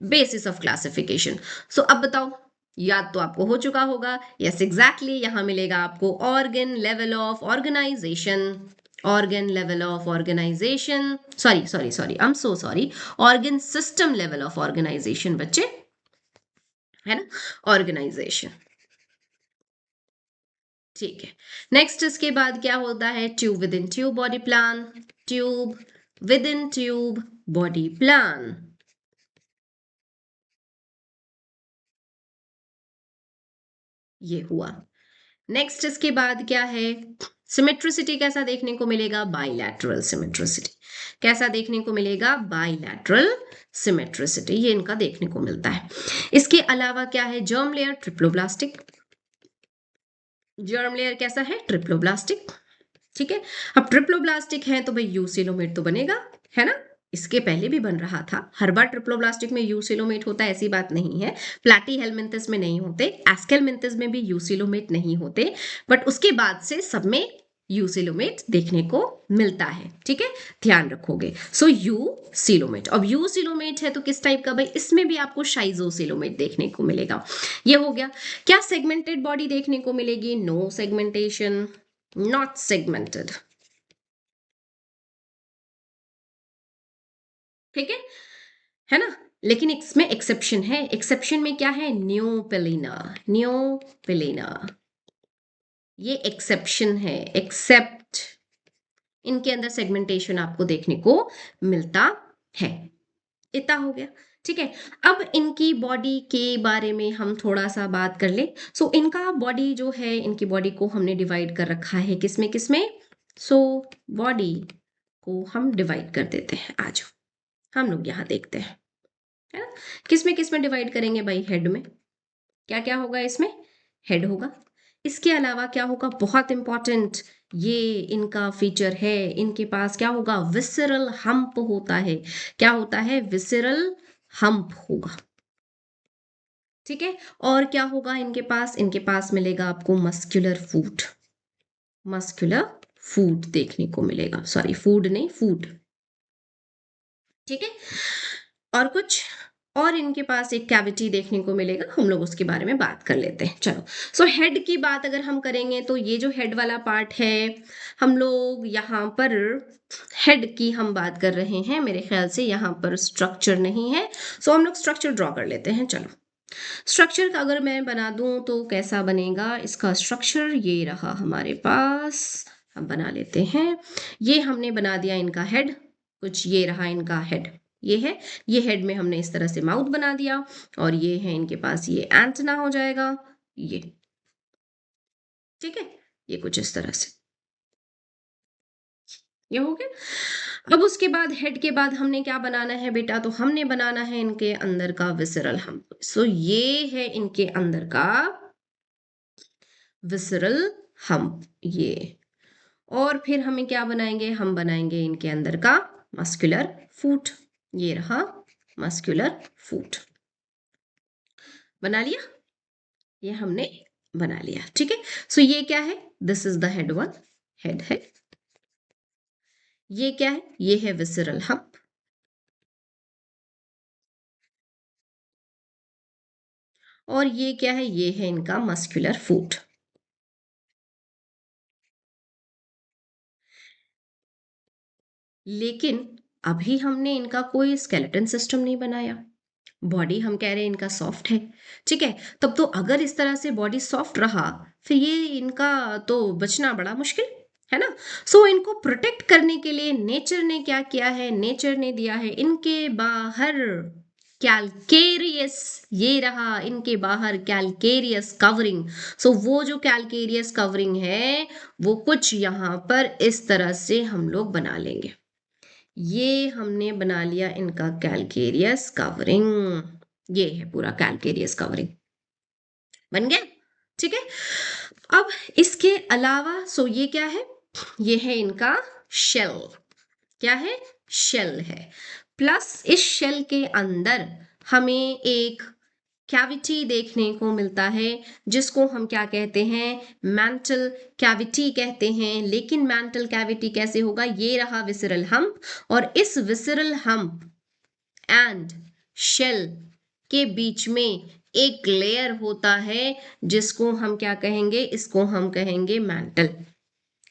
बेसिस ऑफ क्लासिफिकेशन। अब बताओ, याद तो आपको हो चुका होगा, यस एग्जैक्टली, यहां मिलेगा आपको organ level of organisation, organ level of organisation, sorry I am so sorry, organ system level of organisation बच्चे, है ना, ऑर्गेनाइजेशन, ठीक है। नेक्स्ट इसके बाद क्या होता है, tube within tube body plan, tube within tube body plan, ये हुआ। नेक्स्ट इसके बाद क्या है, सिमेट्रिसिटी कैसा देखने को मिलेगा, बाइलैटरल सिमेट्रिसिटी, कैसा देखने को मिलेगा, बाइलैटरल सिमेट्रिसिटी, ये इनका देखने को मिलता है। इसके अलावा क्या है, germ layer triploblastic, germ layer कैसा है, ट्रिप्लोब्लास्टिक, ठीक है। अब ट्रिप्लोब्लास्टिक है तो भाई यूसिलोमेट तो बनेगा, है ना। इसके पहले भी बन रहा था, हर बार ट्रिप्लोब्लास्टिक में यूसिलोमेट होता है ऐसी बात नहीं है, प्लैटी हेलमिंथस में नहीं होते, एस्केलमिंथस में भी यूसिलोमेट नहीं होते, बट उसके बाद से सब में यूसिलोमेट देखने को मिलता है, ठीक है, ध्यान रखोगे। यूसिलोमेट, अब यूसिलोमेट है तो किस टाइप का, भाई इसमें भी आपको शाइजोसिलोमेट देखने को मिलेगा, ये हो गया। क्या सेगमेंटेड बॉडी देखने को मिलेगी, नो सेगमेंटेशन, नॉट सेगमेंटेड, ठीक है ना। लेकिन इसमें एक्सेप्शन है, एक्सेप्शन में क्या है, न्यूपेलिना, न्यूपेलिना, ये एक्सेप्शन है, एक्सेप्ट, इनके अंदर सेगमेंटेशन आपको देखने को मिलता है। इतना हो गया, ठीक है। अब इनकी बॉडी के बारे में हम थोड़ा सा बात कर ले। इनका बॉडी जो है, इनकी बॉडी को हमने डिवाइड कर रखा है किसमें किसमें, बॉडी को हम डिवाइड कर देते हैं, आज हम लोग यहाँ देखते हैं, है ना। किस में डिवाइड करेंगे भाई, हेड में, क्या क्या होगा इसमें, हेड होगा। इसके अलावा क्या होगा, बहुत इंपॉर्टेंट ये इनका फीचर है, इनके पास क्या होगा, विसरल हम्प होता है, क्या होता है, विसरल हम्प होगा, ठीक है। और क्या होगा इनके पास मिलेगा आपको मस्कुलर फूट, मस्कुलर फूट देखने को मिलेगा, सॉरी फूड नहीं, फूड, ठीक है। और कुछ, और इनके पास एक कैविटी देखने को मिलेगा, हम लोग उसके बारे में बात कर लेते हैं, चलो। हेड की बात अगर हम करेंगे तो ये जो हेड वाला पार्ट है, हम लोग यहाँ पर हेड की हम बात कर रहे हैं, मेरे ख्याल से यहाँ पर स्ट्रक्चर नहीं है, हम लोग स्ट्रक्चर ड्रॉ कर लेते हैं, चलो। स्ट्रक्चर का अगर मैं बना दूं तो कैसा बनेगा, इसका स्ट्रक्चर ये रहा हमारे पास, हम बना लेते हैं। ये हमने बना दिया इनका हेड, कुछ ये रहा इनका हेड, ये है, ये हेड में हमने इस तरह से माउथ बना दिया, और ये है इनके पास ये एंटेना हो जाएगा, ये ठीक है, ये कुछ इस तरह से, ये हो गया। अब उसके बाद हेड के बाद हमने क्या बनाना है बेटा, तो हमने बनाना है इनके अंदर का विसरल हम्प। सो ये है इनके अंदर का विसरल हम्प, ये। और फिर हमें क्या बनाएंगे, हम बनाएंगे इनके अंदर का मस्कुलर फूट, ये रहा मस्कुलर फूट, बना लिया, ये हमने बना लिया, ठीक है। सो ये क्या है, this is the head one, head है। ये क्या है, ये है विसरल हम्प, और ये क्या है, ये है इनका मस्कुलर फूट। लेकिन अभी हमने इनका कोई स्केलेटन सिस्टम नहीं बनाया, बॉडी हम कह रहे हैं इनका सॉफ्ट है, ठीक है। तब तो अगर इस तरह से बॉडी सॉफ्ट रहा, फिर ये इनका तो बचना बड़ा मुश्किल है ना। सो इनको प्रोटेक्ट करने के लिए नेचर ने क्या किया है, नेचर ने दिया है इनके बाहर कैलकेरियस, ये रहा इनके बाहर कैलकेरियस कवरिंग। सो वो जो कैलकेरियस कवरिंग है, वो कुछ यहाँ पर इस तरह से हम लोग बना लेंगे। ये हमने बना लिया इनका कैलकेरियस कवरिंग, ये है पूरा कैलकेरियस कवरिंग, बन गया, ठीक है। अब इसके अलावा सो ये क्या है, ये है इनका शेल, क्या है, शेल है। प्लस इस शेल के अंदर हमें एक कैविटी देखने को मिलता है, जिसको हम क्या कहते हैं, मैंटल कैविटी कहते हैं। लेकिन मैंटल कैविटी कैसे होगा, ये रहा विसरल हम्प, और इस विसरल हम्प एंड शेल के बीच में एक लेयर होता है, जिसको हम क्या कहेंगे, इसको हम कहेंगे मैंटल,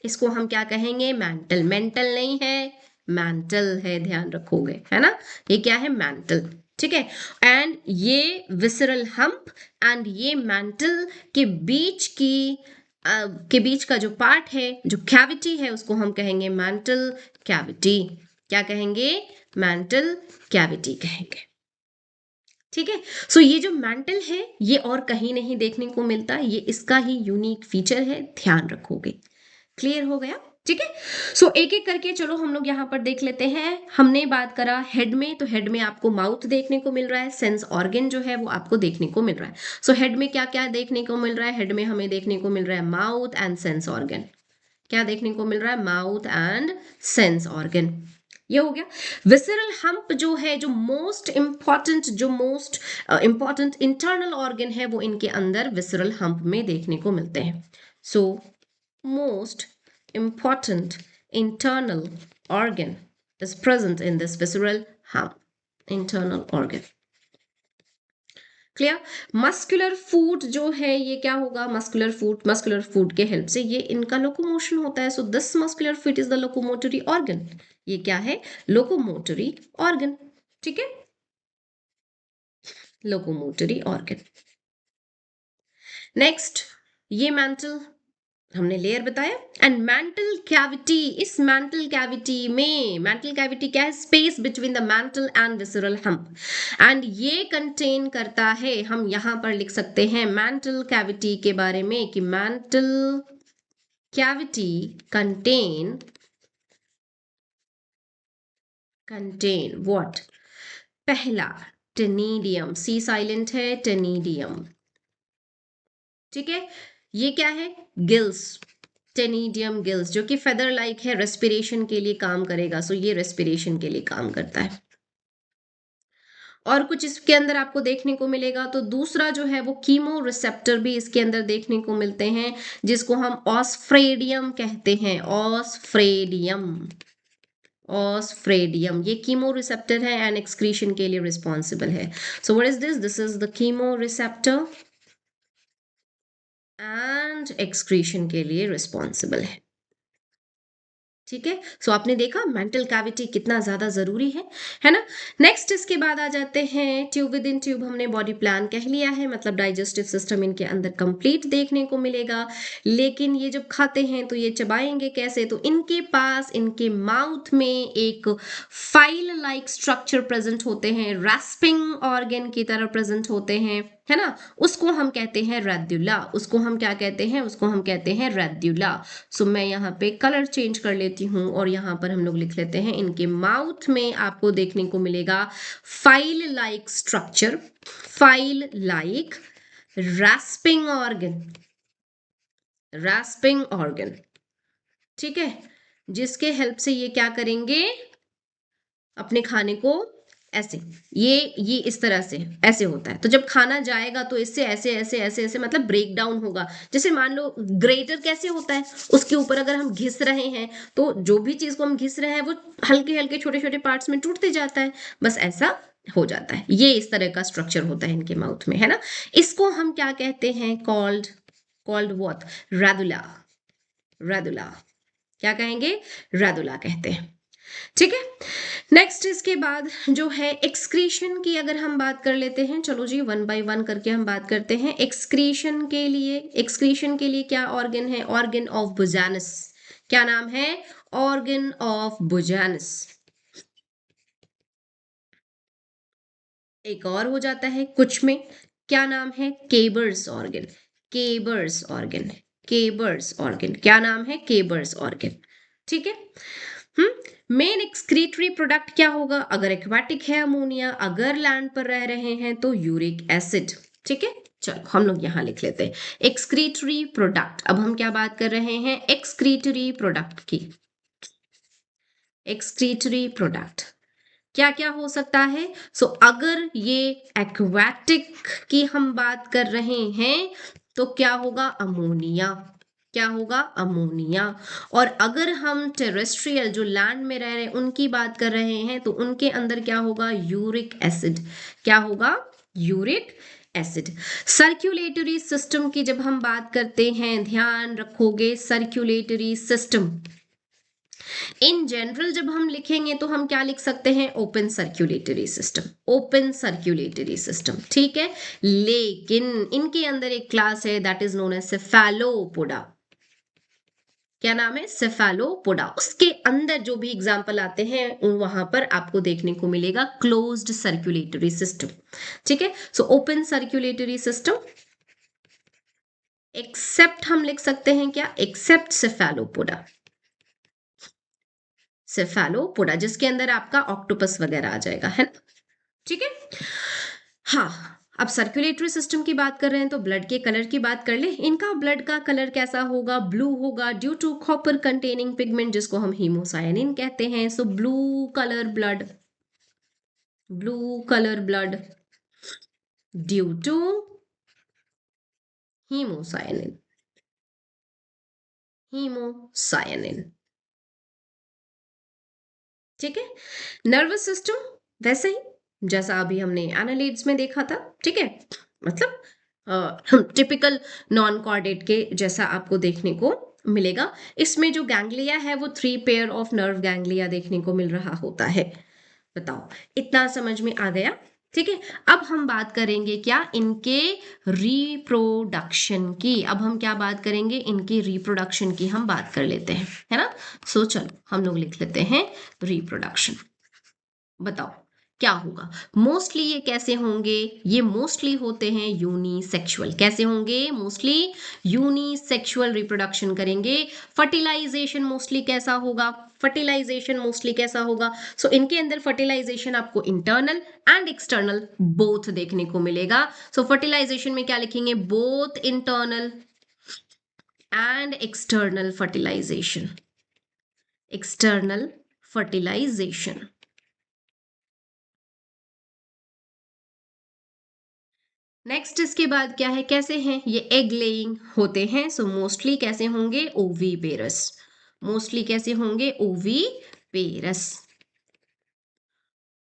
इसको हम क्या कहेंगे, मैंटल, मेंटल नहीं है, मैंटल है, ध्यान रखोगे, है ना, ये क्या है, मैंटल, ठीक है। एंड ये विसरल हम्प एंड ये मैंटल के बीच की के बीच का जो पार्ट है, जो कैविटी है, उसको हम कहेंगे मैंटल कैविटी, क्या कहेंगे, मैंटल कैविटी कहेंगे, ठीक है। सो ये जो मैंटल है, ये और कहीं नहीं देखने को मिलता, ये इसका ही यूनिक फीचर है, ध्यान रखोगे, क्लियर हो गया, ठीक है। सो एक एक करके चलो हम लोग यहाँ पर देख लेते हैं। हमने बात करा हेड में, तो हेड में आपको माउथ देखने को मिल रहा है, सेंस ऑर्गन जो है वो आपको देखने को मिल रहा है। सो हेड में क्या क्या देखने को मिल रहा है, हेड में हमें देखने को मिल रहा है माउथ एंड सेंस ऑर्गन, क्या देखने को मिल रहा है, माउथ एंड सेंस ऑर्गन, ये हो गया। विसरल हम्प जो है, जो मोस्ट इंपॉर्टेंट, जो मोस्ट इंपॉर्टेंट इंटरनल ऑर्गन है, वो इनके अंदर विसरल हम्प में देखने को मिलते हैं। सो most important internal organ is present in this visceral hump, internal organ, clear. Muscular foot जो है, ये क्या होगा, मस्कुलर फूट, मस्कुलर फूट के हेल्प से ये इनका लोकोमोशन होता है। So this muscular foot is the locomotory organ, ये क्या है, लोकोमोटरी ऑर्गन, ठीक है, लोकोमोटरी ऑर्गन। नेक्स्ट, ये मेंटल, हमने लेयर बताया, एंड मैंटल कैविटी, इस मैंटल कैविटी में, मैंटल कैविटी क्या है, space between the mantle and visceral hump, and ये कंटेन करता है, हम यहां पर लिख सकते हैं मैंटल कैविटी के बारे में कि मैंटल कैविटी कंटेन व्हाट, पहला टेनिडियम, सी साइलेंट है, टेनिडियम, ठीक है। ये क्या है, गिल्स, टेनिडियम गिल्स, जो कि फेदर लाइक है, रेस्पिरेशन के लिए काम करेगा। सो ये रेस्पिरेशन के लिए काम करता है। और कुछ इसके अंदर आपको देखने को मिलेगा, तो दूसरा जो है वो कीमो रिसेप्टर भी इसके अंदर देखने को मिलते हैं, जिसको हम ऑस्फ्रेडियम कहते हैं, ऑस्फ्रेडियम, ऑस्फ्रेडियम, ये कीमो रिसेप्टर है एंड एक्सक्रीशन के लिए रिस्पॉन्सिबल है। So what is this, this is the chemo receptor and excretion के लिए रिस्पॉन्सिबल है। ठीक है। सो आपने देखा मेंटल कैविटी कितना ज्यादा जरूरी है ना। नेक्स्ट इसके बाद आ जाते हैं ट्यूब विद इन ट्यूब। हमने बॉडी प्लान कह लिया है, मतलब डाइजेस्टिव सिस्टम इनके अंदर कंप्लीट देखने को मिलेगा। लेकिन ये जब खाते हैं तो ये चबाएंगे कैसे, तो इनके पास इनके माउथ में एक फाइल लाइक स्ट्रक्चर प्रेजेंट होते हैं, रास्पिंग ऑर्गन की तरह प्रेजेंट होते हैं, है ना। उसको हम कहते हैं रेड्यूला। उसको हम क्या कहते हैं, उसको हम कहते हैं रेड्यूला। सो मैं यहाँ पे कलर चेंज कर लेती हूँ और यहाँ पर हम लोग लिख लेते हैं, इनके माउथ में आपको देखने को मिलेगा file like structure, file like rasping organ, rasping organ, ठीक है, जिसके हेल्प से ये क्या करेंगे, अपने खाने को ऐसे, ये इस तरह से ऐसे होता है। तो जब खाना जाएगा तो इससे ऐसे ऐसे ऐसे ऐसे मतलब ब्रेक डाउन होगा। जैसे मान लो ग्रेटर कैसे होता है, उसके ऊपर अगर हम घिस रहे हैं तो जो भी चीज को हम घिस रहे हैं वो हल्के हल्के छोटे छोटे पार्ट्स में टूटते जाता है, बस ऐसा हो जाता है। ये इस तरह का स्ट्रक्चर होता है इनके माउथ में, है ना। इसको हम क्या कहते हैं, called, called what, radula, radula, क्या कहेंगे, रेडुला कहते हैं, ठीक है। नेक्स्ट इसके बाद जो है एक्सक्रीशन की अगर हम बात कर लेते हैं, चलो जी वन बाय वन करके हम बात करते हैं। एक्सक्रीशन के लिए, एक्सक्रीशन के लिए क्या ऑर्गन है, ऑर्गन ऑफ बुजानस, क्या नाम है, ऑर्गन ऑफ बुजानस। एक और हो जाता है कुछ में, क्या नाम है, केबर्स ऑर्गन, केबर्स ऑर्गन, केबर्स ऑर्गन, क्या नाम है, केबर्स ऑर्गन, ठीक है। मेन एक्सक्रीटरी प्रोडक्ट क्या होगा, अगर एक्वाटिक है अमोनिया, अगर लैंड पर रह रहे हैं तो यूरिक एसिड, ठीक है। चलो हम लोग यहां लिख लेते हैं एक्सक्रीटरी प्रोडक्ट। अब हम क्या बात कर रहे हैं, एक्सक्रीटरी प्रोडक्ट की, एक्सक्रीटरी प्रोडक्ट क्या क्या हो सकता है। अगर ये एक्वाटिक की हम बात कर रहे हैं तो क्या होगा, अमोनिया, क्या होगा, अमोनिया। और अगर हम टेरेस्ट्रियल जो लैंड में रह रहे हैं उनकी बात कर रहे हैं तो उनके अंदर क्या होगा, यूरिक एसिड, क्या होगा, यूरिक एसिड। सर्कुलेटरी सिस्टम की जब हम बात करते हैं, ध्यान रखोगे सर्कुलेटरी सिस्टम इन जनरल जब हम लिखेंगे तो हम क्या लिख सकते हैं, open circulatory system, open circulatory system, ठीक है। लेकिन इनके अंदर एक क्लास है दैट इज नोन एज सेफेलोपोडा, क्या नाम है, सेफेलोपोडा। उसके अंदर जो भी एग्जाम्पल आते हैं वहां पर आपको देखने को मिलेगा क्लोज्ड सर्कुलेटरी सिस्टम, ठीक है। ओपन सर्कुलेटरी सिस्टम एक्सेप्ट हम लिख सकते हैं क्या, एक्सेप्ट सेफेलोपोडा, सेफेलोपोडा जिसके अंदर आपका ऑक्टोपस वगैरह आ जाएगा, है ना, ठीक है। हाँ, अब सर्कुलेटरी सिस्टम की बात कर रहे हैं तो ब्लड के कलर की बात कर ले। इनका ब्लड का कलर कैसा होगा, ब्लू होगा, due to copper containing pigment जिसको हम हीमोसायनिन कहते हैं। Blue colour blood, blue colour blood due to haemocyanin, haemocyanin, ठीक है। नर्वस सिस्टम वैसे ही जैसा अभी हमने एनालिड्स में देखा था, ठीक है, मतलब टिपिकल नॉन कॉर्डेट के जैसा आपको देखने को मिलेगा। इसमें जो गैंग्लिया है वो 3 पेयर ऑफ नर्व गैंग्लिया देखने को मिल रहा होता है। बताओ, इतना समझ में आ गया, ठीक है। अब हम बात करेंगे क्या, इनके रिप्रोडक्शन की। अब हम क्या बात करेंगे, इनकी रिप्रोडक्शन की हम बात कर लेते हैं, है ना। चलो हम लोग लिख लेते हैं रिप्रोडक्शन। बताओ क्या होगा, मोस्टली ये कैसे होंगे, ये मोस्टली होते हैं यूनिसेक्सुअल। कैसे होंगे, मोस्टली यूनिसेक्सुअल रिप्रोडक्शन करेंगे। फर्टिलाइजेशन मोस्टली कैसा होगा, फर्टिलाइजेशन मोस्टली कैसा होगा, इनके अंदर फर्टिलाइजेशन आपको इंटरनल एंड एक्सटर्नल बोथ देखने को मिलेगा। फर्टिलाइजेशन में क्या लिखेंगे, both internal and external fertilisation, external fertilisation. Next इसके बाद क्या है, कैसे हैं ये, एग लेइंग होते हैं। मोस्टली कैसे होंगे, ओवी पेरस, मोस्टली कैसे होंगे, ओवी पेरस,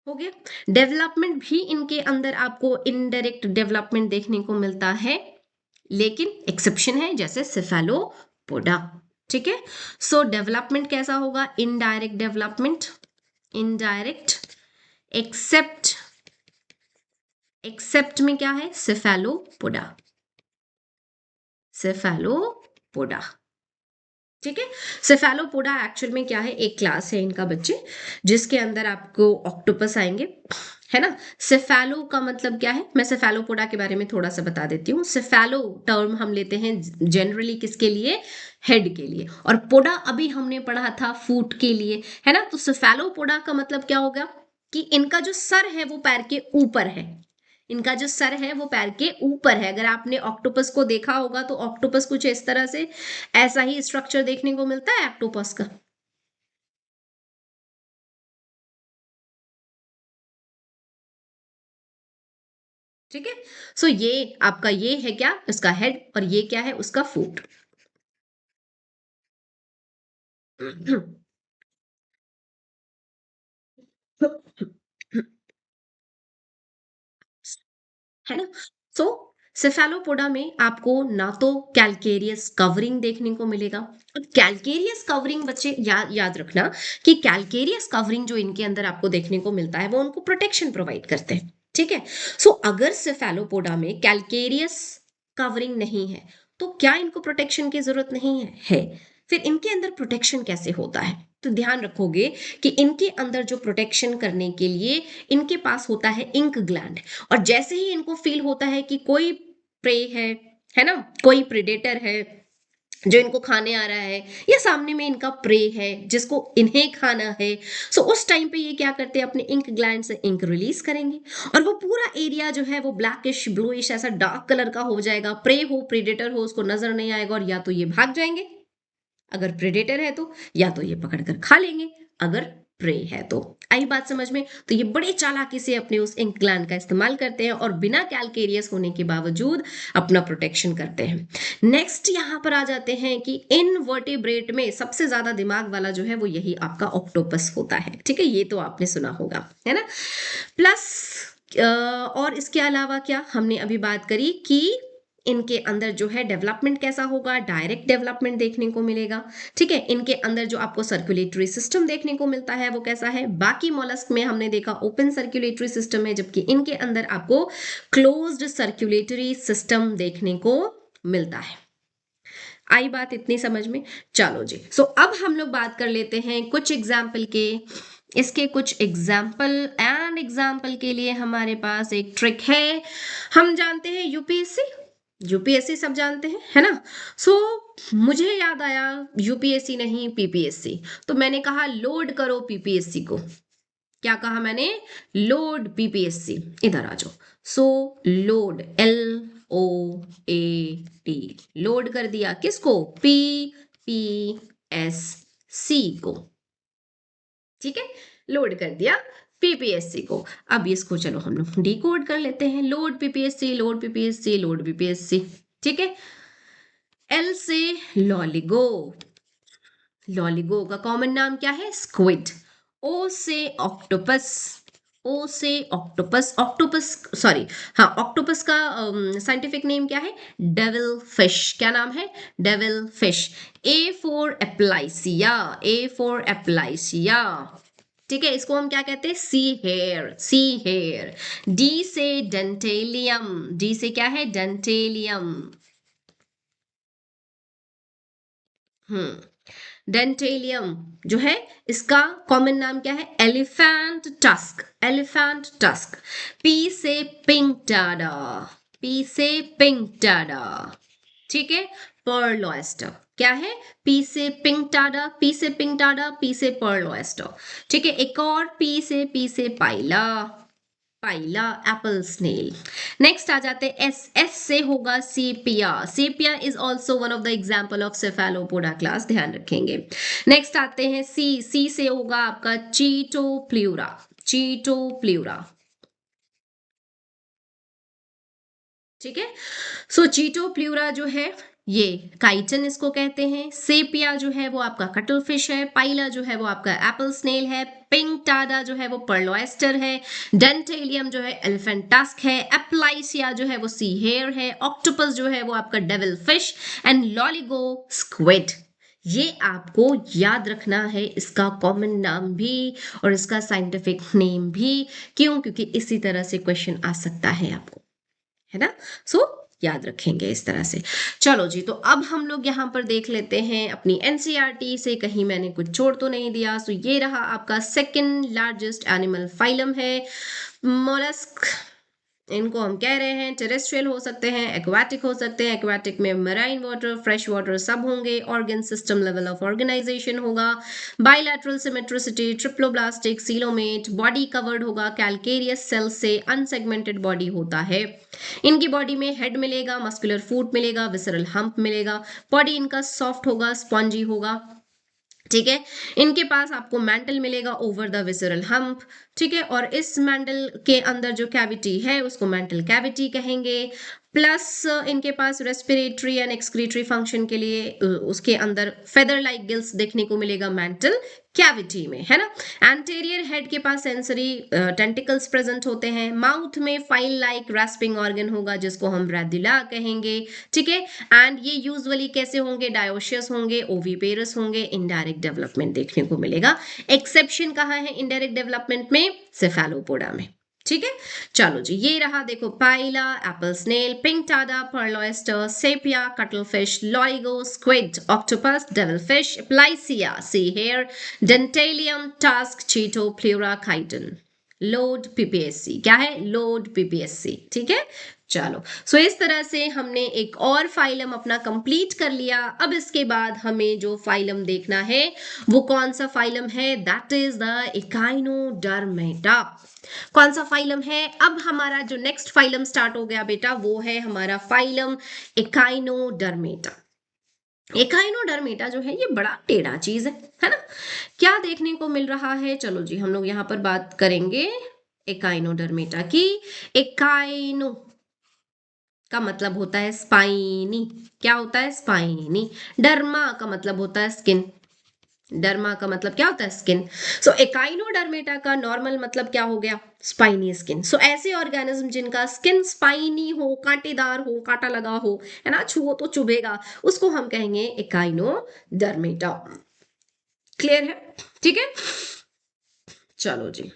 हो गया। डेवलपमेंट भी इनके अंदर आपको इनडायरेक्ट डेवलपमेंट देखने को मिलता है, लेकिन एक्सेप्शन है जैसे सेफेलोपोडा, ठीक है। सो डेवलपमेंट कैसा होगा? Indirect development, indirect. Except, except में क्या है? सेफेलोपोडा, सेफेलोपोडा। ठीक है। सेफेलोपोडा एक्चुअल में क्या है? एक क्लास है इनका बच्चे, जिसके अंदर आपको ऑक्टोपस आएंगे, है ना। सेफेलो का मतलब क्या है? मैं सेफेलोपोडा के बारे में थोड़ा सा बता देती हूँ। सेफेलो टर्म हम लेते हैं जनरली किसके लिए? हेड के लिए। और पोडा अभी हमने पढ़ा था फूट के लिए, है ना। तो सेफेलोपोडा का मतलब क्या होगा? कि इनका जो सर है वो पैर के ऊपर है, इनका जो सर है वो पैर के ऊपर है। अगर आपने ऑक्टोपस को देखा होगा तो ऑक्टोपस कुछ इस तरह से, ऐसा ही स्ट्रक्चर देखने को मिलता है ऑक्टोपस का। ठीक है। सो ये आपका ये है क्या? उसका हेड, और ये क्या है? उसका फुट। है ना। सो सेफेलोपोडा में आपको ना तो कैलकेरियस कवरिंग देखने को मिलेगा। अब कैलकेरियस कवरिंग बच्चे याद रखना कि कैलकेरियस कवरिंग जो इनके अंदर आपको देखने को मिलता है वो उनको प्रोटेक्शन प्रोवाइड करते हैं। ठीक है। सो अगर सेफेलोपोडा में कैलकेरियस कवरिंग नहीं है तो क्या इनको प्रोटेक्शन की जरूरत नहीं है? फिर इनके अंदर प्रोटेक्शन कैसे होता है? तो ध्यान रखोगे कि इनके अंदर जो प्रोटेक्शन करने के लिए इनके पास होता है इंक ग्लैंड। और जैसे ही इनको फील होता है कि कोई प्रे है ना, कोई प्रेडेटर है जो इनको खाने आ रहा है, या सामने में इनका प्रे है जिसको इन्हें खाना है, सो उस टाइम पे ये क्या करते हैं? अपने इंक ग्लैंड से इंक रिलीज करेंगे, और वो पूरा एरिया जो है वो ब्लैकिश ब्लूइश ऐसा डार्क कलर का हो जाएगा। प्रे हो प्रेडेटर हो उसको नजर नहीं आएगा, और या तो ये भाग जाएंगे अगर प्रेडेटर है तो, या तो ये पकड़कर खा लेंगे अगर प्रे है तो। आई बात समझ में? तो ये बड़े चालाकी से अपने उस इंक ग्लैंड का इस्तेमाल करते हैं और बिना कैलकेरियस होने के बावजूद अपना प्रोटेक्शन करते हैं। नेक्स्ट यहां पर आ जाते हैं कि इनवर्टिब्रेट में सबसे ज्यादा दिमाग वाला जो है वो यही आपका ऑक्टोपस होता है। ठीक है, ये तो आपने सुना होगा, है ना। प्लस और इसके अलावा क्या हमने अभी बात करी कि इनके अंदर जो है डेवलपमेंट कैसा होगा? डायरेक्ट डेवलपमेंट देखने को मिलेगा। ठीक है। इनके अंदर जो आपको सर्कुलेटरी सिस्टम देखने को मिलता है वो कैसा है? बाकी मोलस्क में हमने देखा ओपन सर्कुलेटरी सिस्टम है, जबकि इनके अंदर आपको क्लोज्ड सर्कुलेटरी सिस्टम देखने को मिलता है। आई बात इतनी समझ में? चलो जी। सो अब हम लोग बात कर लेते हैं कुछ एग्जाम्पल के। इसके कुछ एग्जाम्पल, एंड एग्जाम्पल के लिए हमारे पास एक ट्रिक है। हम जानते हैं यूपीएससी, यूपीएससी सब जानते हैं, है ना। सो मुझे याद आया यूपीएससी नहीं पीपीएससी, तो मैंने कहा लोड करो पीपीएससी को। क्या कहा मैंने? Load PPSC. इधर आ जाओ। So load, L O A T, load कर दिया किसको? पी पी एस सी को। ठीक है, लोड कर दिया पीपीएससी को। अब इसको चलो हम लोग डिकोड कर लेते हैं। Load PPSC, load PPSC, load PPSC. ठीक है। एल से लॉलिगो, लॉलिगो का कॉमन नाम क्या है? स्क्विड। ओ से ऑक्टोपस, ओ से ऑक्टोपस, ऑक्टोपस सॉरी, हाँ ऑक्टोपस का साइंटिफिक नेम क्या है? Devil fish. क्या नाम है? Devil fish. A for aplysia, A for aplysia. ठीक है, इसको हम क्या कहते हैं? Sea hare, sea hare. D से डेंटेलियम, डी से क्या है? डेंटेलियम। डेंटेलियम जो है इसका कॉमन नाम क्या है? Elephant tusk, elephant tusk. P से पिंक डाडा, पी से पिंक डाडा। ठीक है। पर्ल ऑयस्टर क्या है? पी से पिंक टाडा, पी से पिंक टाडा, पी से पर्ल ऑयस्टर। ठीक है। एक और पी से pila, pila apple snail. Next आ जाते हैं एस, एस से होगा sepia, sepia is also one of the example of cephalopoda class, ध्यान रखेंगे। नेक्स्ट आते हैं सी, सी से होगा आपका चीटोप्ल्यूरा, चीटोप्ल्यूरा। ठीक है। सो चीटोप्ल्यूरा जो है ये काइटन इसको कहते हैं। सेपिया जो है वो आपका कटल फिश है। पाइला जो है वो आपका एप्पल स्नेल है। पिंक टाडा जो है वो पर्ल ऑयस्टर है। डेंटेलियम जो है एलिफेंट टस्क है। एप्लाइसिया जो है वो सी हेयर है। ऑक्टोपस जो है वो आपका devil fish. And loligo squid. ये आपको याद रखना है, इसका कॉमन नाम भी और इसका साइंटिफिक नेम भी। क्यों? क्योंकि इसी तरह से क्वेश्चन आ सकता है आपको, है ना। सो याद रखेंगे इस तरह से। चलो जी, तो अब हम लोग यहाँ पर देख लेते हैं अपनी एनसीईआरटी से, कहीं मैंने कुछ छोड़ तो नहीं दिया। सो ये रहा आपका सेकंड लार्जेस्ट एनिमल फाइलम है मोलस्क। इनको हम कह रहे हैं टेरेस्ट्रियल हो सकते हैं, एक्वाटिक हो सकते हैं। एक्वाटिक में मराइन वाटर, फ्रेश वाटर सब होंगे। Organ system level of organization होगा, bilateral symmetricity, triploblastic, coelomate, body covered होगा कैलकेरियस सेल से, अनसेगमेंटेड बॉडी होता है। इनकी बॉडी में हेड मिलेगा, मस्कुलर फूट मिलेगा, विसरल हम्प मिलेगा। बॉडी इनका सॉफ्ट होगा, स्पॉन्जी होगा, ठीक है। इनके पास आपको मेंटल मिलेगा ओवर द विसरल हम्प, ठीक है। और इस मेंटल के अंदर जो कैविटी है उसको मेंटल कैविटी कहेंगे। प्लस इनके पास रेस्पिरेटरी एंड एक्सक्रीटरी फंक्शन के लिए उसके अंदर फेदर लाइक गिल्स देखने को मिलेगा मेंटल कैविटी में, है ना। एंटीरियर हेड के पास सेंसरी टेंटिकल्स प्रेजेंट होते हैं। माउथ में फाइल लाइक रास्पिंग ऑर्गन होगा जिसको हम रेड्यूला कहेंगे, ठीक है। एंड ये यूजुअली कैसे होंगे? डायोशियस होंगे, ओविपेरस होंगे। इनडायरेक्ट डेवलपमेंट देखने को मिलेगा। एक्सेप्शन कहाँ है इनडायरेक्ट डेवलपमेंट में? सेफेलोपोडा में, ठीक है। चलो जी, ये रहा देखो pila, apple snail, pinctada, pearl oyster, sepia, cuttlefish, loligo, squid, octopus, devil fish, aplysia, sea hare, dentalium, tusk, chaetopleura, chiton. लोड पीपीएससी क्या है? लोड पीपीएससी, ठीक है। चलो, सो इस तरह से हमने एक और फाइलम अपना कंप्लीट कर लिया। अब इसके बाद हमें जो फाइलम देखना है वो कौन सा फाइलम है? That is the Echinodermata. कौन सा फाइलम है? अब हमारा जो नेक्स्ट फाइलम स्टार्ट हो गया बेटा वो है हमारा फाइलम इकाइनोडर्मेटा। एकाइनोडर्मेटा जो है ये बड़ा टेढ़ा चीज है ना। क्या देखने को मिल रहा है? चलो जी, हम लोग यहाँ पर बात करेंगे एकाइनोडर्मेटा की। एकाइनो का मतलब होता है स्पाइनी। क्या होता है? स्पाइनी। डर्मा का मतलब होता है स्किन। डर्मा का मतलब क्या होता है? स्किन। सो एकाइनोडर्मेटा का नॉर्मल मतलब क्या हो गया? Spiny skin. सो ऐसे ऑर्गेनिज्म जिनका स्किन स्पाइनी हो, कांटेदार हो, कांटा लगा हो, है ना, छुओ तो चुभेगा, उसको हम कहेंगे एकाइनोडर्मेटा। क्लियर है? ठीक है। चलो जी,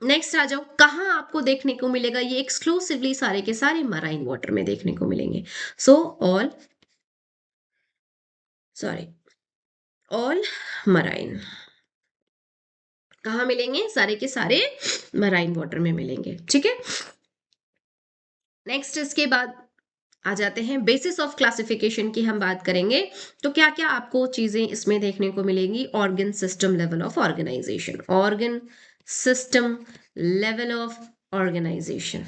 नेक्स्ट आ जाओ। कहाँ आपको देखने को मिलेगा? ये एक्सक्लूसिवली सारे के सारे मराइन वाटर में देखने को मिलेंगे। So all sorry all marine कहाँ मिलेंगे? सारे के सारे मराइन वाटर में मिलेंगे, ठीक है। नेक्स्ट इसके बाद आ जाते हैं बेसिस ऑफ क्लासिफिकेशन की हम बात करेंगे। तो क्या क्या आपको चीजें इसमें देखने को मिलेंगी? Organ system level of organisation, organ system level of organisation,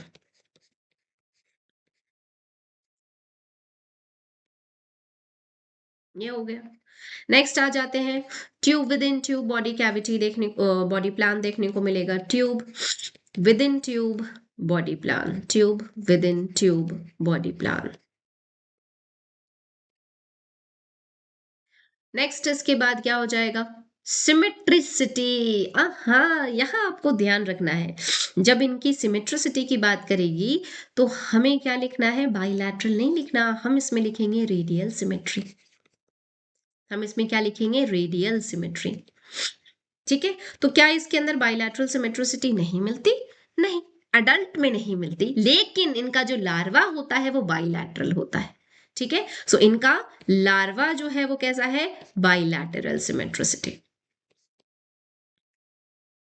ये हो गया। नेक्स्ट आ जाते हैं tube within tube body cavity देखने बॉडी प्लान देखने को मिलेगा। Tube within tube body plan, tube within tube body plan. Next इसके बाद क्या हो जाएगा? सिमेट्रिसिटी। हाँ, यहाँ आपको ध्यान रखना है, जब इनकी सिमेट्रिसिटी की बात करेगी तो हमें क्या लिखना है? बाइलैटरल नहीं लिखना, हम इसमें लिखेंगे रेडियल सिमेट्री। हम इसमें क्या लिखेंगे? रेडियल सिमेट्री, ठीक है। तो क्या इसके अंदर बाइलैटरल सिमेट्रिसिटी नहीं मिलती? नहीं, अडल्ट में नहीं मिलती, लेकिन इनका जो लार्वा होता है वो बाइलैटरल होता है, ठीक है। सो इनका लार्वा जो है वो कैसा है? Bilateral symmetricity.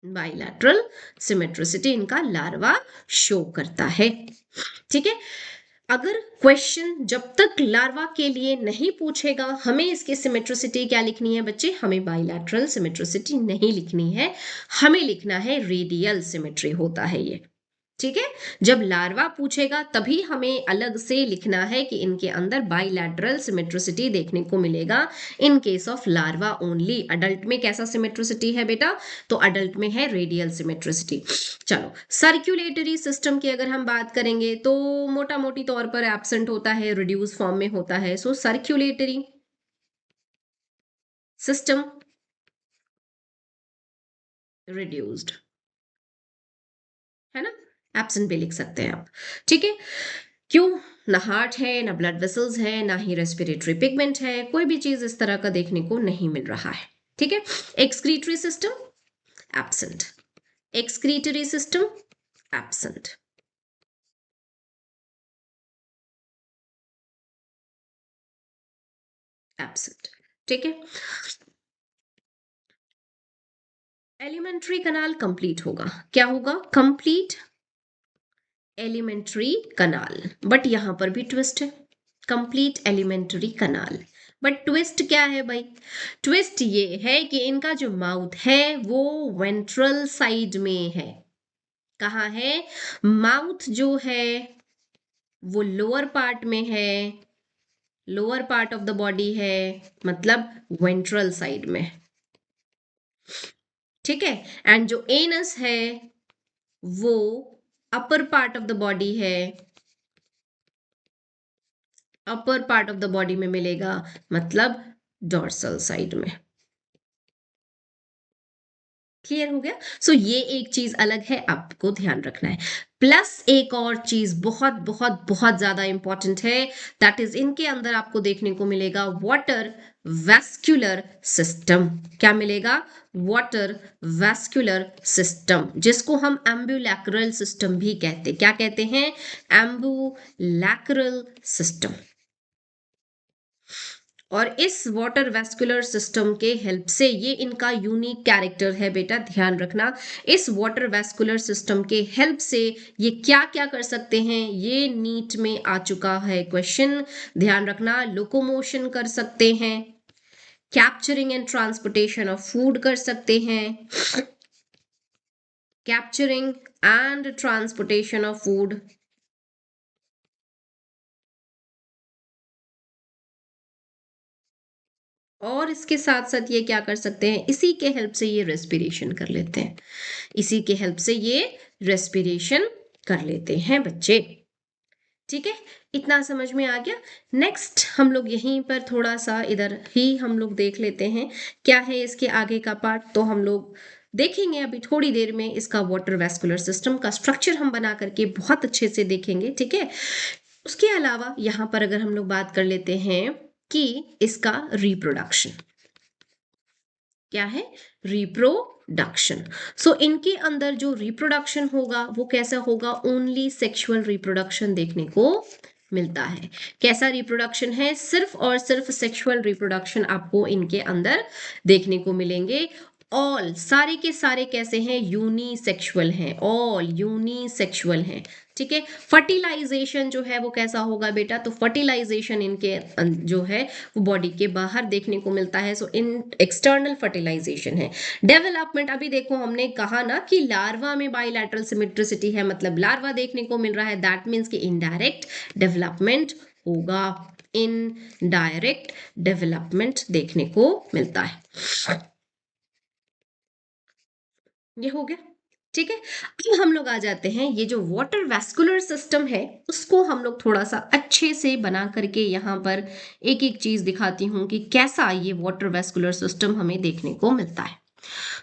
बाइलैटरल सिमेट्रिसिटी इनका लार्वा शो करता है, ठीक है। अगर क्वेश्चन जब तक लार्वा के लिए नहीं पूछेगा हमें इसकी सिमेट्रिसिटी क्या लिखनी है बच्चे? हमें बाइलैटरल सिमेट्रिसिटी नहीं लिखनी है, हमें लिखना है रेडियल सिमेट्री होता है ये, ठीक है। जब लार्वा पूछेगा तभी हमें अलग से लिखना है कि इनके अंदर बाइलैटरल सिमेट्रिसिटी देखने को मिलेगा। In case of larva only. Adult में कैसा सिमेट्रिसिटी है बेटा? तो अडल्ट में है रेडियल सिमेट्रिसिटी। चलो, सर्कुलेटरी सिस्टम की अगर हम बात करेंगे तो मोटा मोटी तौर पर एब्सेंट होता है, रिड्यूस फॉर्म में होता है। सो सर्कुलेटरी सिस्टम रिड्यूस्ड, है ना, एब्सेंट भी लिख सकते हैं आप, ठीक है। क्यों? ना हार्ट है, ना ब्लड वेसल्स है, ना ही रेस्पिरेटरी पिगमेंट है, कोई भी चीज इस तरह का देखने को नहीं मिल रहा है। ठीक है। Excretory system absent, excretory system absent, absent. ठीक है। एलिमेंट्री कनाल कंप्लीट होगा, क्या होगा? Complete elementary kanal. बट यहां पर भी ट्विस्ट है, complete elementary kanal. But twist क्या है भाई? ट्विस्ट ये है कि इनका जो माउथ है वो वेंट्रल साइड में है। कहाँ है? माउथ जो है वो लोअर पार्ट में है, lower part of the body है, मतलब वेंट्रल साइड में। ठीक है। एंड जो एनस है वो upper part of the body है, upper part of the body में मिलेगा, मतलब डॉर्सल साइड में। क्लियर हो गया? सो ये एक चीज अलग है, आपको ध्यान रखना है। प्लस एक और चीज बहुत बहुत बहुत ज्यादा इंपॉर्टेंट है, दैट इज इनके अंदर आपको देखने को मिलेगा वाटर वैस्कुलर सिस्टम। क्या मिलेगा? वाटर वैस्कुलर सिस्टम, जिसको हम एम्बुलैक्रल सिस्टम भी कहते, क्या कहते हैं? Ambulacral system. और इस वाटर वेस्कुलर सिस्टम के हेल्प से, ये इनका यूनिक कैरेक्टर है बेटा, ध्यान रखना। इस वाटर वेस्कुलर सिस्टम के हेल्प से ये क्या क्या कर सकते हैं, ये नीट में आ चुका है क्वेश्चन, ध्यान रखना। लोकोमोशन कर सकते हैं, capturing and transportation of food कर सकते हैं, capturing and transportation of food, और इसके साथ साथ ये क्या कर सकते हैं, इसी के हेल्प से ये रेस्पिरेशन कर लेते हैं, इसी के हेल्प से ये रेस्पिरेशन कर लेते हैं बच्चे। ठीक है, इतना समझ में आ गया। नेक्स्ट हम लोग यहीं पर थोड़ा सा इधर ही हम लोग देख लेते हैं क्या है इसके आगे का पार्ट। तो हम लोग देखेंगे अभी थोड़ी देर में इसका वाटर वेस्कुलर सिस्टम का स्ट्रक्चर हम बना करके बहुत अच्छे से देखेंगे। ठीक है। उसके अलावा यहाँ पर अगर हम लोग बात कर लेते हैं कि इसका रिप्रोडक्शन क्या है, रिप्रोडक्शन। सो इनके अंदर जो रिप्रोडक्शन होगा वो कैसा होगा? ओनली सेक्सुअल रिप्रोडक्शन देखने को मिलता है। कैसा रिप्रोडक्शन है? सिर्फ और सिर्फ सेक्सुअल रिप्रोडक्शन आपको इनके अंदर देखने को मिलेंगे। ऑल सारे के सारे कैसे हैं? यूनिसेक्सुअल हैं, ऑल यूनिसेक्सुअल हैं। ठीक है। फर्टिलाइजेशन जो है वो कैसा होगा बेटा? तो फर्टिलाइजेशन इनके जो है वो बॉडी के बाहर देखने को मिलता है। सो इन एक्सटर्नल फर्टिलाइजेशन है। डेवलपमेंट, अभी देखो हमने कहा ना कि लार्वा में बाइलैटरल सिमेट्रिसिटी है, मतलब लार्वा देखने को मिल रहा है, दैट मीन्स कि इनडायरेक्ट डेवलपमेंट होगा, इनडायरेक्ट डेवलपमेंट देखने को मिलता है। ये हो गया। ठीक है। अब हम लोग आ जाते हैं, ये जो वाटर वैस्कुलर सिस्टम है उसको हम लोग थोड़ा सा अच्छे से बना करके यहाँ पर एक एक चीज दिखाती हूँ कि कैसा ये वाटर वैस्कुलर सिस्टम हमें देखने को मिलता है।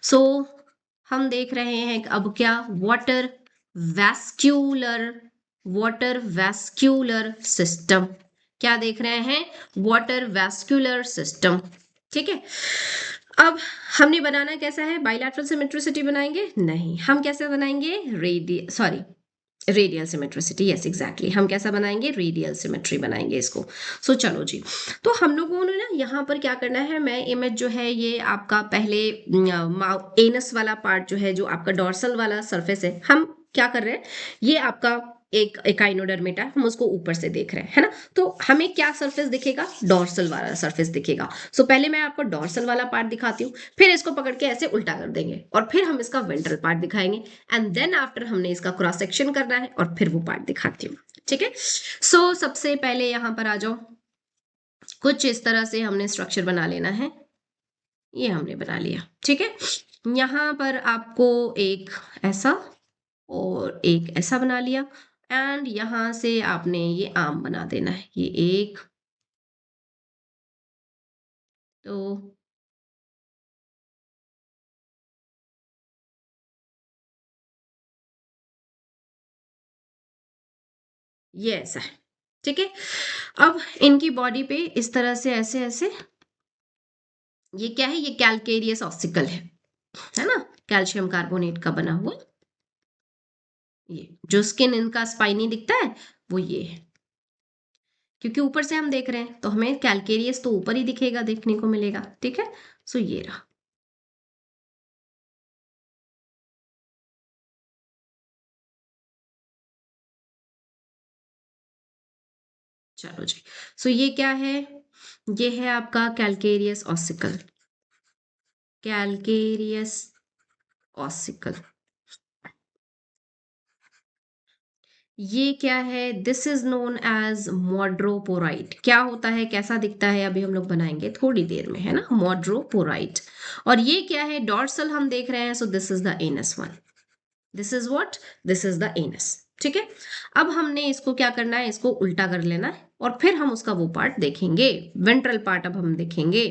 सो हम देख रहे हैं अब क्या, वैस्क्यूलर वाटर वैस्क्यूलर सिस्टम। क्या देख रहे हैं? Water vascular system. ठीक है। अब हमने बनाना कैसा है? बाइलैटरल सिमेट्रिसिटी बनाएंगे? नहीं, हम कैसे बनाएंगे? Radial symmetricity, yes exactly. हम कैसा बनाएंगे? रेडियल सिमेट्री बनाएंगे इसको। सो चलो जी, तो हम लोगों ने ना यहाँ पर क्या करना है, मैं इमेज जो है ये आपका पहले एनस वाला पार्ट जो है, जो आपका डॉर्सल वाला सरफेस है, हम क्या कर रहे हैं, ये आपका एक एकाइनोडर्मेटा, हम उसको ऊपर से देख रहे हैं, है ना। तो हमें क्या सरफेस दिखेगा? डॉर्सल वाला सरफेस दिखेगा। सो पहले मैं आपको डॉर्सल वाला पार्ट दिखाती हूँ, फिर इसको पकड़ के ऐसे उल्टा कर देंगे और फिर हम इसका वेंट्रल पार्ट दिखाएंगे, एंड देन आफ्टर हमने इसका क्रॉस सेक्शन करना है और फिर वो पार्ट दिखाती हूँ। ठीक है। सो सबसे पहले यहाँ पर आ जाओ, कुछ इस तरह से हमने स्ट्रक्चर बना लेना है। ये हमने बना लिया। ठीक है। यहाँ पर आपको एक ऐसा और एक ऐसा बना लिया, एंड यहां से आपने ये आम बना देना है, ये एक, तो ये ऐसा है। ठीक है। अब इनकी बॉडी पे इस तरह से ऐसे ऐसे, ये क्या है, ये कैलकेरियस ऑसिकल है ना, कैल्शियम कार्बोनेट का बना हुआ। ये जो स्किन इनका स्पाइनी दिखता है वो ये है, क्योंकि ऊपर से हम देख रहे हैं तो हमें कैलकेरियस तो ऊपर ही दिखेगा, देखने को मिलेगा। ठीक है, सो ये रहा। चलो जी, सो ये क्या है, ये है आपका कैलकेरियस ऑसिकल, कैलकेरियस ऑसिकल। ये क्या है, दिस इज नोन एज मॉड्रोपोराइट। क्या होता है, कैसा दिखता है, अभी हम लोग बनाएंगे थोड़ी देर में, है ना, मॉड्रोपोराइट। और ये क्या है, डॉर्सल हम देख रहे हैं, so this is the anus one, this is what, this is the anus. ठीक है, अब हमने इसको क्या करना है, इसको उल्टा कर लेना है और फिर हम उसका वो पार्ट देखेंगे, वेंट्रल पार्ट अब हम देखेंगे।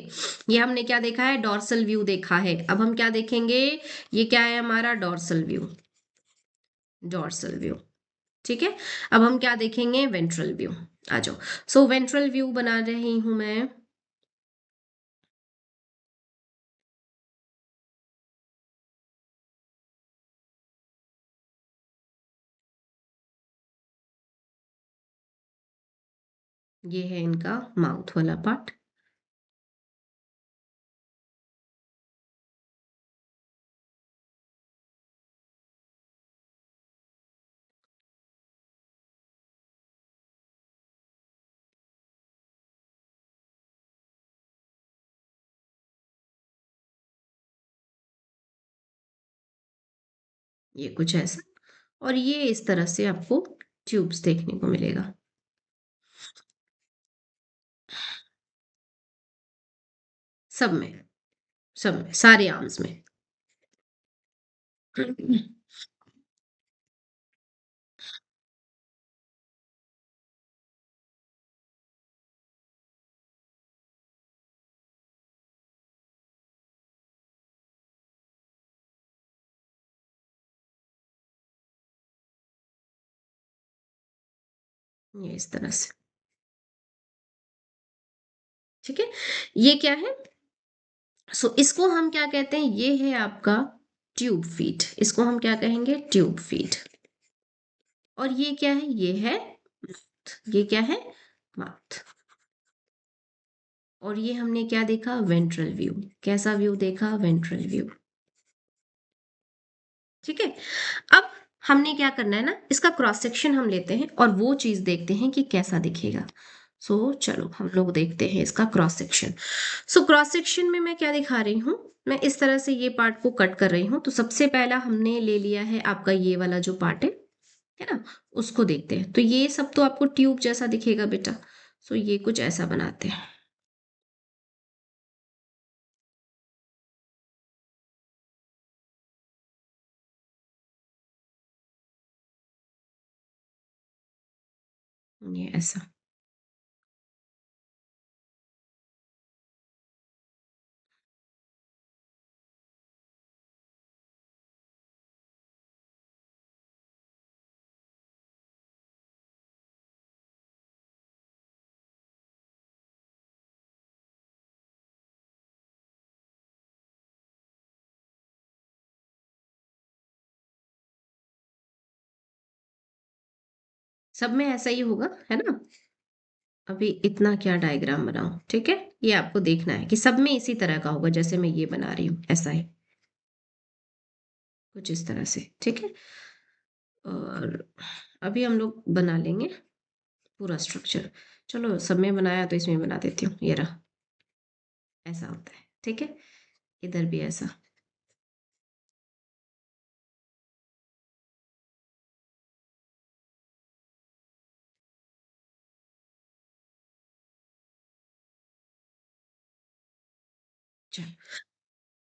ये हमने क्या देखा है, डॉर्सल व्यू देखा है, अब हम क्या देखेंगे, ये क्या है हमारा डॉर्सल व्यू, डॉर्सल व्यू। ठीक है, अब हम क्या देखेंगे, वेंट्रल व्यू। आ जाओ, सो वेंट्रल व्यू बना रही हूं मैं। ये है इनका माउथ वाला पार्ट। ये कुछ ऐसा, और ये इस तरह से आपको ट्यूब्स देखने को मिलेगा। सब में, सब में, सारे आर्म्स में। ये इस तरह से। ठीक है, ये क्या है, सो इसको हम क्या कहते हैं, ये है आपका ट्यूब फीट, इसको हम क्या कहेंगे, ट्यूब फीट। और ये क्या है, ये है mouth। ये क्या है, माउथ। और ये हमने क्या देखा, वेंट्रल व्यू। कैसा व्यू देखा, वेंट्रल व्यू। ठीक है, अब हमने क्या करना है ना, इसका क्रॉस सेक्शन हम लेते हैं और वो चीज देखते हैं कि कैसा दिखेगा। सो चलो हम लोग देखते हैं इसका cross section. So cross section में मैं क्या दिखा रही हूँ, मैं इस तरह से ये पार्ट को कट कर रही हूँ। तो सबसे पहला हमने ले लिया है आपका ये वाला जो पार्ट है ना, उसको देखते हैं। तो ये सब तो आपको ट्यूब जैसा दिखेगा बेटा, सो ये कुछ ऐसा बनाते हैं। ये ऐसा, सब में ऐसा ही होगा, है ना। अभी इतना क्या डायग्राम बनाऊं, ठीक है, ये आपको देखना है कि सब में इसी तरह का होगा, जैसे मैं ये बना रही हूँ ऐसा है, कुछ इस तरह से। ठीक है, और अभी हम लोग बना लेंगे पूरा स्ट्रक्चर। चलो, सब में बनाया तो इसमें बना देती हूँ, ये रहा, ऐसा होता है। ठीक है, इधर भी ऐसा।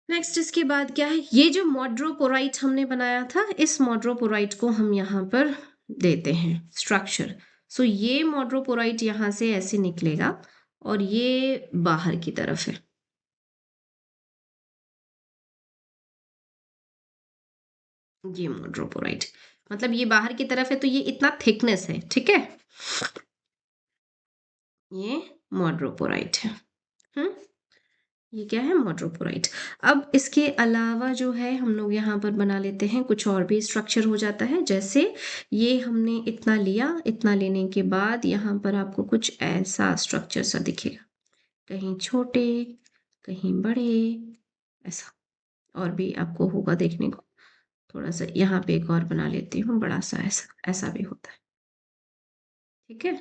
नेक्स्ट इसके बाद क्या है, ये जो मॉड्रोपोराइट हमने बनाया था, इस मॉड्रोपोराइट को हम यहाँ पर देते हैं स्ट्रक्चर। सो ये मॉड्रोपोराइट यहाँ से ऐसे निकलेगा और ये बाहर की तरफ है, ये मॉड्रोपोराइट, मतलब ये बाहर की तरफ है, तो ये इतना थिकनेस है। ठीक है, ये मॉड्रोपोराइट है। हम्म ये क्या है? मॉड्रोपोराइट। अब इसके अलावा जो है हम लोग यहाँ पर बना लेते हैं, कुछ और भी स्ट्रक्चर हो जाता है। जैसे ये हमने इतना लिया, इतना लेने के बाद यहाँ पर आपको कुछ ऐसा स्ट्रक्चर सा दिखेगा, कहीं छोटे कहीं बड़े, ऐसा और भी आपको होगा देखने को। थोड़ा सा यहाँ पे एक और बना लेती हूँ बड़ा सा, ऐसा ऐसा भी होता है। ठीक है।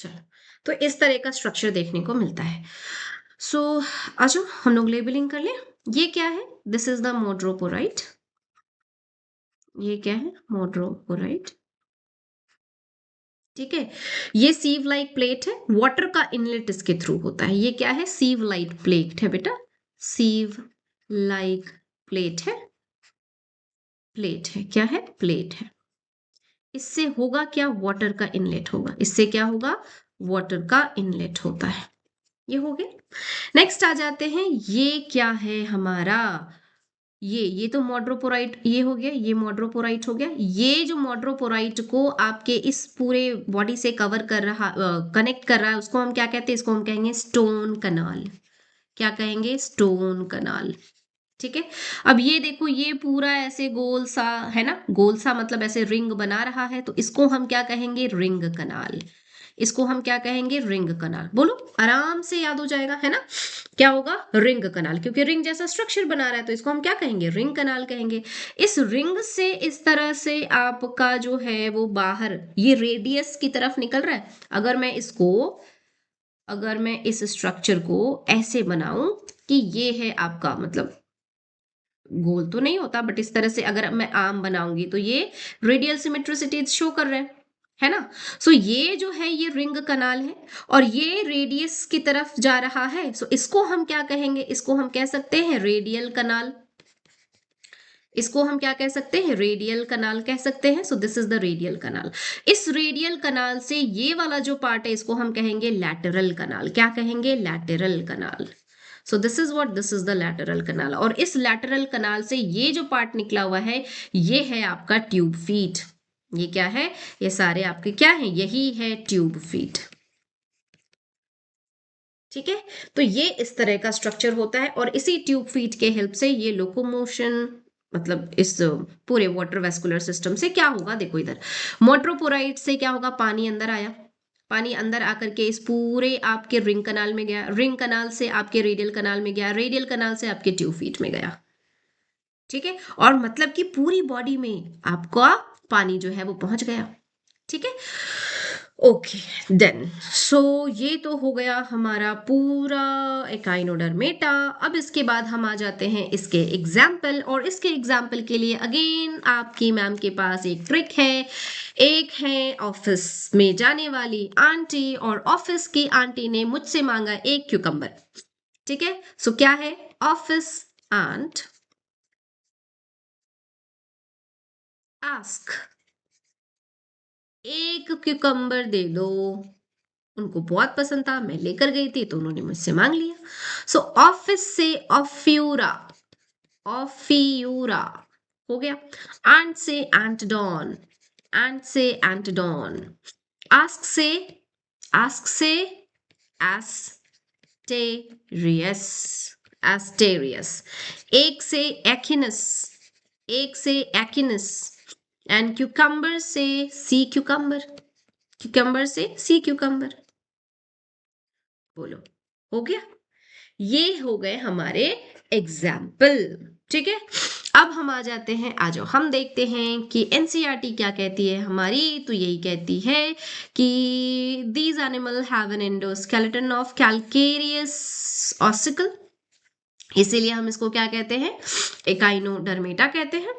चलो, तो इस तरह का स्ट्रक्चर देखने को मिलता है। सो आ जाओ हम लोग लेबलिंग कर लें। ये क्या है? This is the madreporite. ये क्या है? मोड्रोपोराइट। ठीक है। ये सीव लाइक प्लेट है, वाटर का इनलेट इसके थ्रू होता है। ये क्या है? सीव लाइक प्लेट है बेटा, सीव लाइक प्लेट है। प्लेट है, क्या है? प्लेट है। इससे होगा क्या? वाटर का इनलेट होगा। इससे क्या होगा? वाटर का इनलेट होता है। ये हो गया। नेक्स्ट आ जाते हैं, ये क्या है हमारा? ये तो मॉड्रोपोराइट, ये हो गया, ये मॉड्रोपोराइट हो गया। ये जो मॉड्रोपोराइट को आपके इस पूरे बॉडी से कवर कर रहा, कनेक्ट कर रहा है, उसको हम क्या कहते हैं? इसको हम कहेंगे स्टोन कनाल। क्या कहेंगे? स्टोन कनाल। ठीक है। अब ये देखो, ये पूरा ऐसे गोल सा है ना, गोल सा मतलब ऐसे रिंग बना रहा है, तो इसको हम क्या कहेंगे? रिंग कनाल। इसको हम क्या कहेंगे? रिंग कनाल। बोलो, आराम से याद हो जाएगा, है ना? क्या होगा? रिंग कनाल, क्योंकि रिंग जैसा स्ट्रक्चर बना रहा है, तो इसको हम क्या कहेंगे? रिंग कनाल कहेंगे। इस रिंग से इस तरह से आपका जो है वो बाहर ये रेडियस की तरफ निकल रहा है। अगर मैं इस स्ट्रक्चर को ऐसे बनाऊं कि ये है आपका, मतलब गोल तो नहीं होता, बट इस तरह से अगर मैं आर्म बनाऊंगी तो ये रेडियल सिमेट्रिसिटी शो कर रहे हैं, है ना? सो ये जो है ये रिंग कनाल है, और ये रेडियस की तरफ जा रहा है। सो इसको हम क्या कहेंगे? इसको हम कह सकते हैं रेडियल कनाल। इसको हम क्या कह सकते हैं? रेडियल कनाल कह सकते हैं। So this is the radial canal. इस रेडियल कनाल से ये वाला जो पार्ट है, इसको हम कहेंगे लैटरल कनाल। क्या कहेंगे? Lateral canal. So this is what, this is the lateral canal. और इस लैटरल कनाल से ये जो पार्ट निकला हुआ है, ये है आपका ट्यूब फीट। ये क्या है? ये सारे आपके क्या है? यही है ट्यूब फीट। ठीक है। तो ये इस तरह का स्ट्रक्चर होता है, और इसी ट्यूब फीट के हेल्प से ये लोकोमोशन, मतलब इस पूरे वाटर वेस्कुलर सिस्टम से क्या होगा? देखो इधर, मोट्रोपोराइट से क्या होगा? पानी अंदर आया, पानी अंदर आकर के इस पूरे आपके रिंग कनाल में गया, रिंग कनाल से आपके रेडियल कनाल में गया, रेडियल कनाल से आपके ट्यूब फीट में गया। ठीक है। और मतलब कि पूरी बॉडी में आपका पानी जो है वो पहुंच गया। ठीक है। ओके, देन सो ये तो हो गया हमारा पूरा एकाइनोडर्मेटा। अब इसके बाद हम आ जाते हैं इसके एग्जाम्पल, और इसके एग्जाम्पल के लिए अगेन आपकी मैम के पास एक ट्रिक है। एक है ऑफिस में जाने वाली आंटी, और ऑफिस की आंटी ने मुझसे मांगा एक क्यूकम्बर। ठीक है। सो क्या है? ऑफिस आंट आस्क, एक क्यूकम्बर दे दो। उनको बहुत पसंद था, मैं लेकर गई थी, तो उन्होंने मुझसे मांग लिया। सो ऑफिस से ऑफ्यूरा, ऑफियूरा हो गया। एंट से एंटडॉन, एंट से एंटडॉन। आस्क से, आस्क से एस्टेरियस, एस्टेरियस। एक से एकिनस, एक से एकिनस। एंड क्यूकम्बर से सी क्यूकम्बर, क्यूकम्बर से सी क्यूकम्बर। बोलो, हो गया? ये हो गए हमारे एग्जाम्पल। ठीक है। अब हम आ जाते हैं, आ जाओ हम देखते हैं कि एनसीईआरटी क्या कहती है हमारी। तो यही कहती है कि these animal have an endoskeleton of calcareous ossicle. इसीलिए हम इसको क्या कहते हैं? एकाइनोडर्मेटा कहते हैं।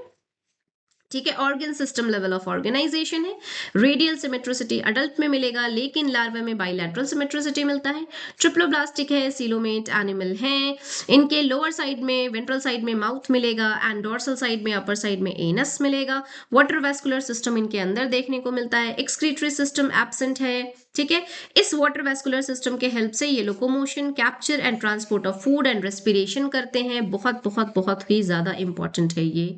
ठीक है। Organ system level of organisation है। रेडियल सिमेट्रिसिटी अडल्ट में मिलेगा, लेकिन लार्वा में बाइलैटरल सिमेट्रिसिटी मिलता है। ट्रिप्लोब्लास्टिक है, सीलोमेट एनिमल है। इनके लोअर साइड में, वेंट्रल साइड में माउथ मिलेगा एंड डोर्सल साइड में, अपर साइड में एनस मिलेगा। वाटर वेस्कुलर सिस्टम इनके अंदर देखने को मिलता है। एक्सक्रीटरी सिस्टम एब्सेंट है। ठीक है। इस वाटर वेस्कुलर सिस्टम के हेल्प से ये locomotion, capture and transport of food and respiration करते हैं। बहुत बहुत बहुत ही ज्यादा इंपॉर्टेंट है ये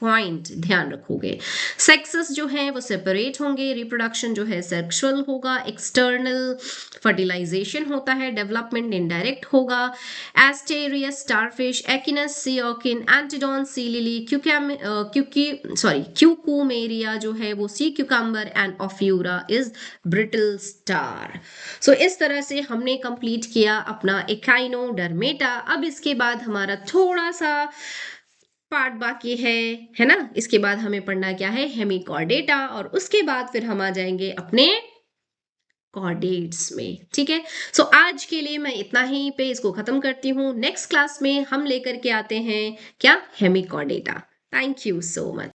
पॉइंट, ध्यान रखोगे। सेक्सेस जो है वो सेपरेट होंगे। रिप्रोडक्शन जो है सेक्सुअल होगा। एक्सटर्नल फर्टिलाइजेशन होता है। डेवलपमेंट इनडायरेक्ट होगा। Asterias, starfish, echinus, sea urchin, antedon, sea lily, cucumaria जो है वो sea cucumber and ophiura is brittle star. So इस तरह से हमने कंप्लीट किया अपना एकाइनोडर्मेटा। अब इसके बाद हमारा थोड़ा सा पार्ट बाकी है ना। इसके बाद हमें पढ़ना क्या है, हेमिकॉर्डेटा, और उसके बाद फिर हम आ जाएंगे अपने कॉर्डेट्स में। ठीक है। सो आज के लिए मैं इतना ही पे इसको खत्म करती हूँ। नेक्स्ट क्लास में हम लेकर के आते हैं क्या, Hemichordata. Thank you so much.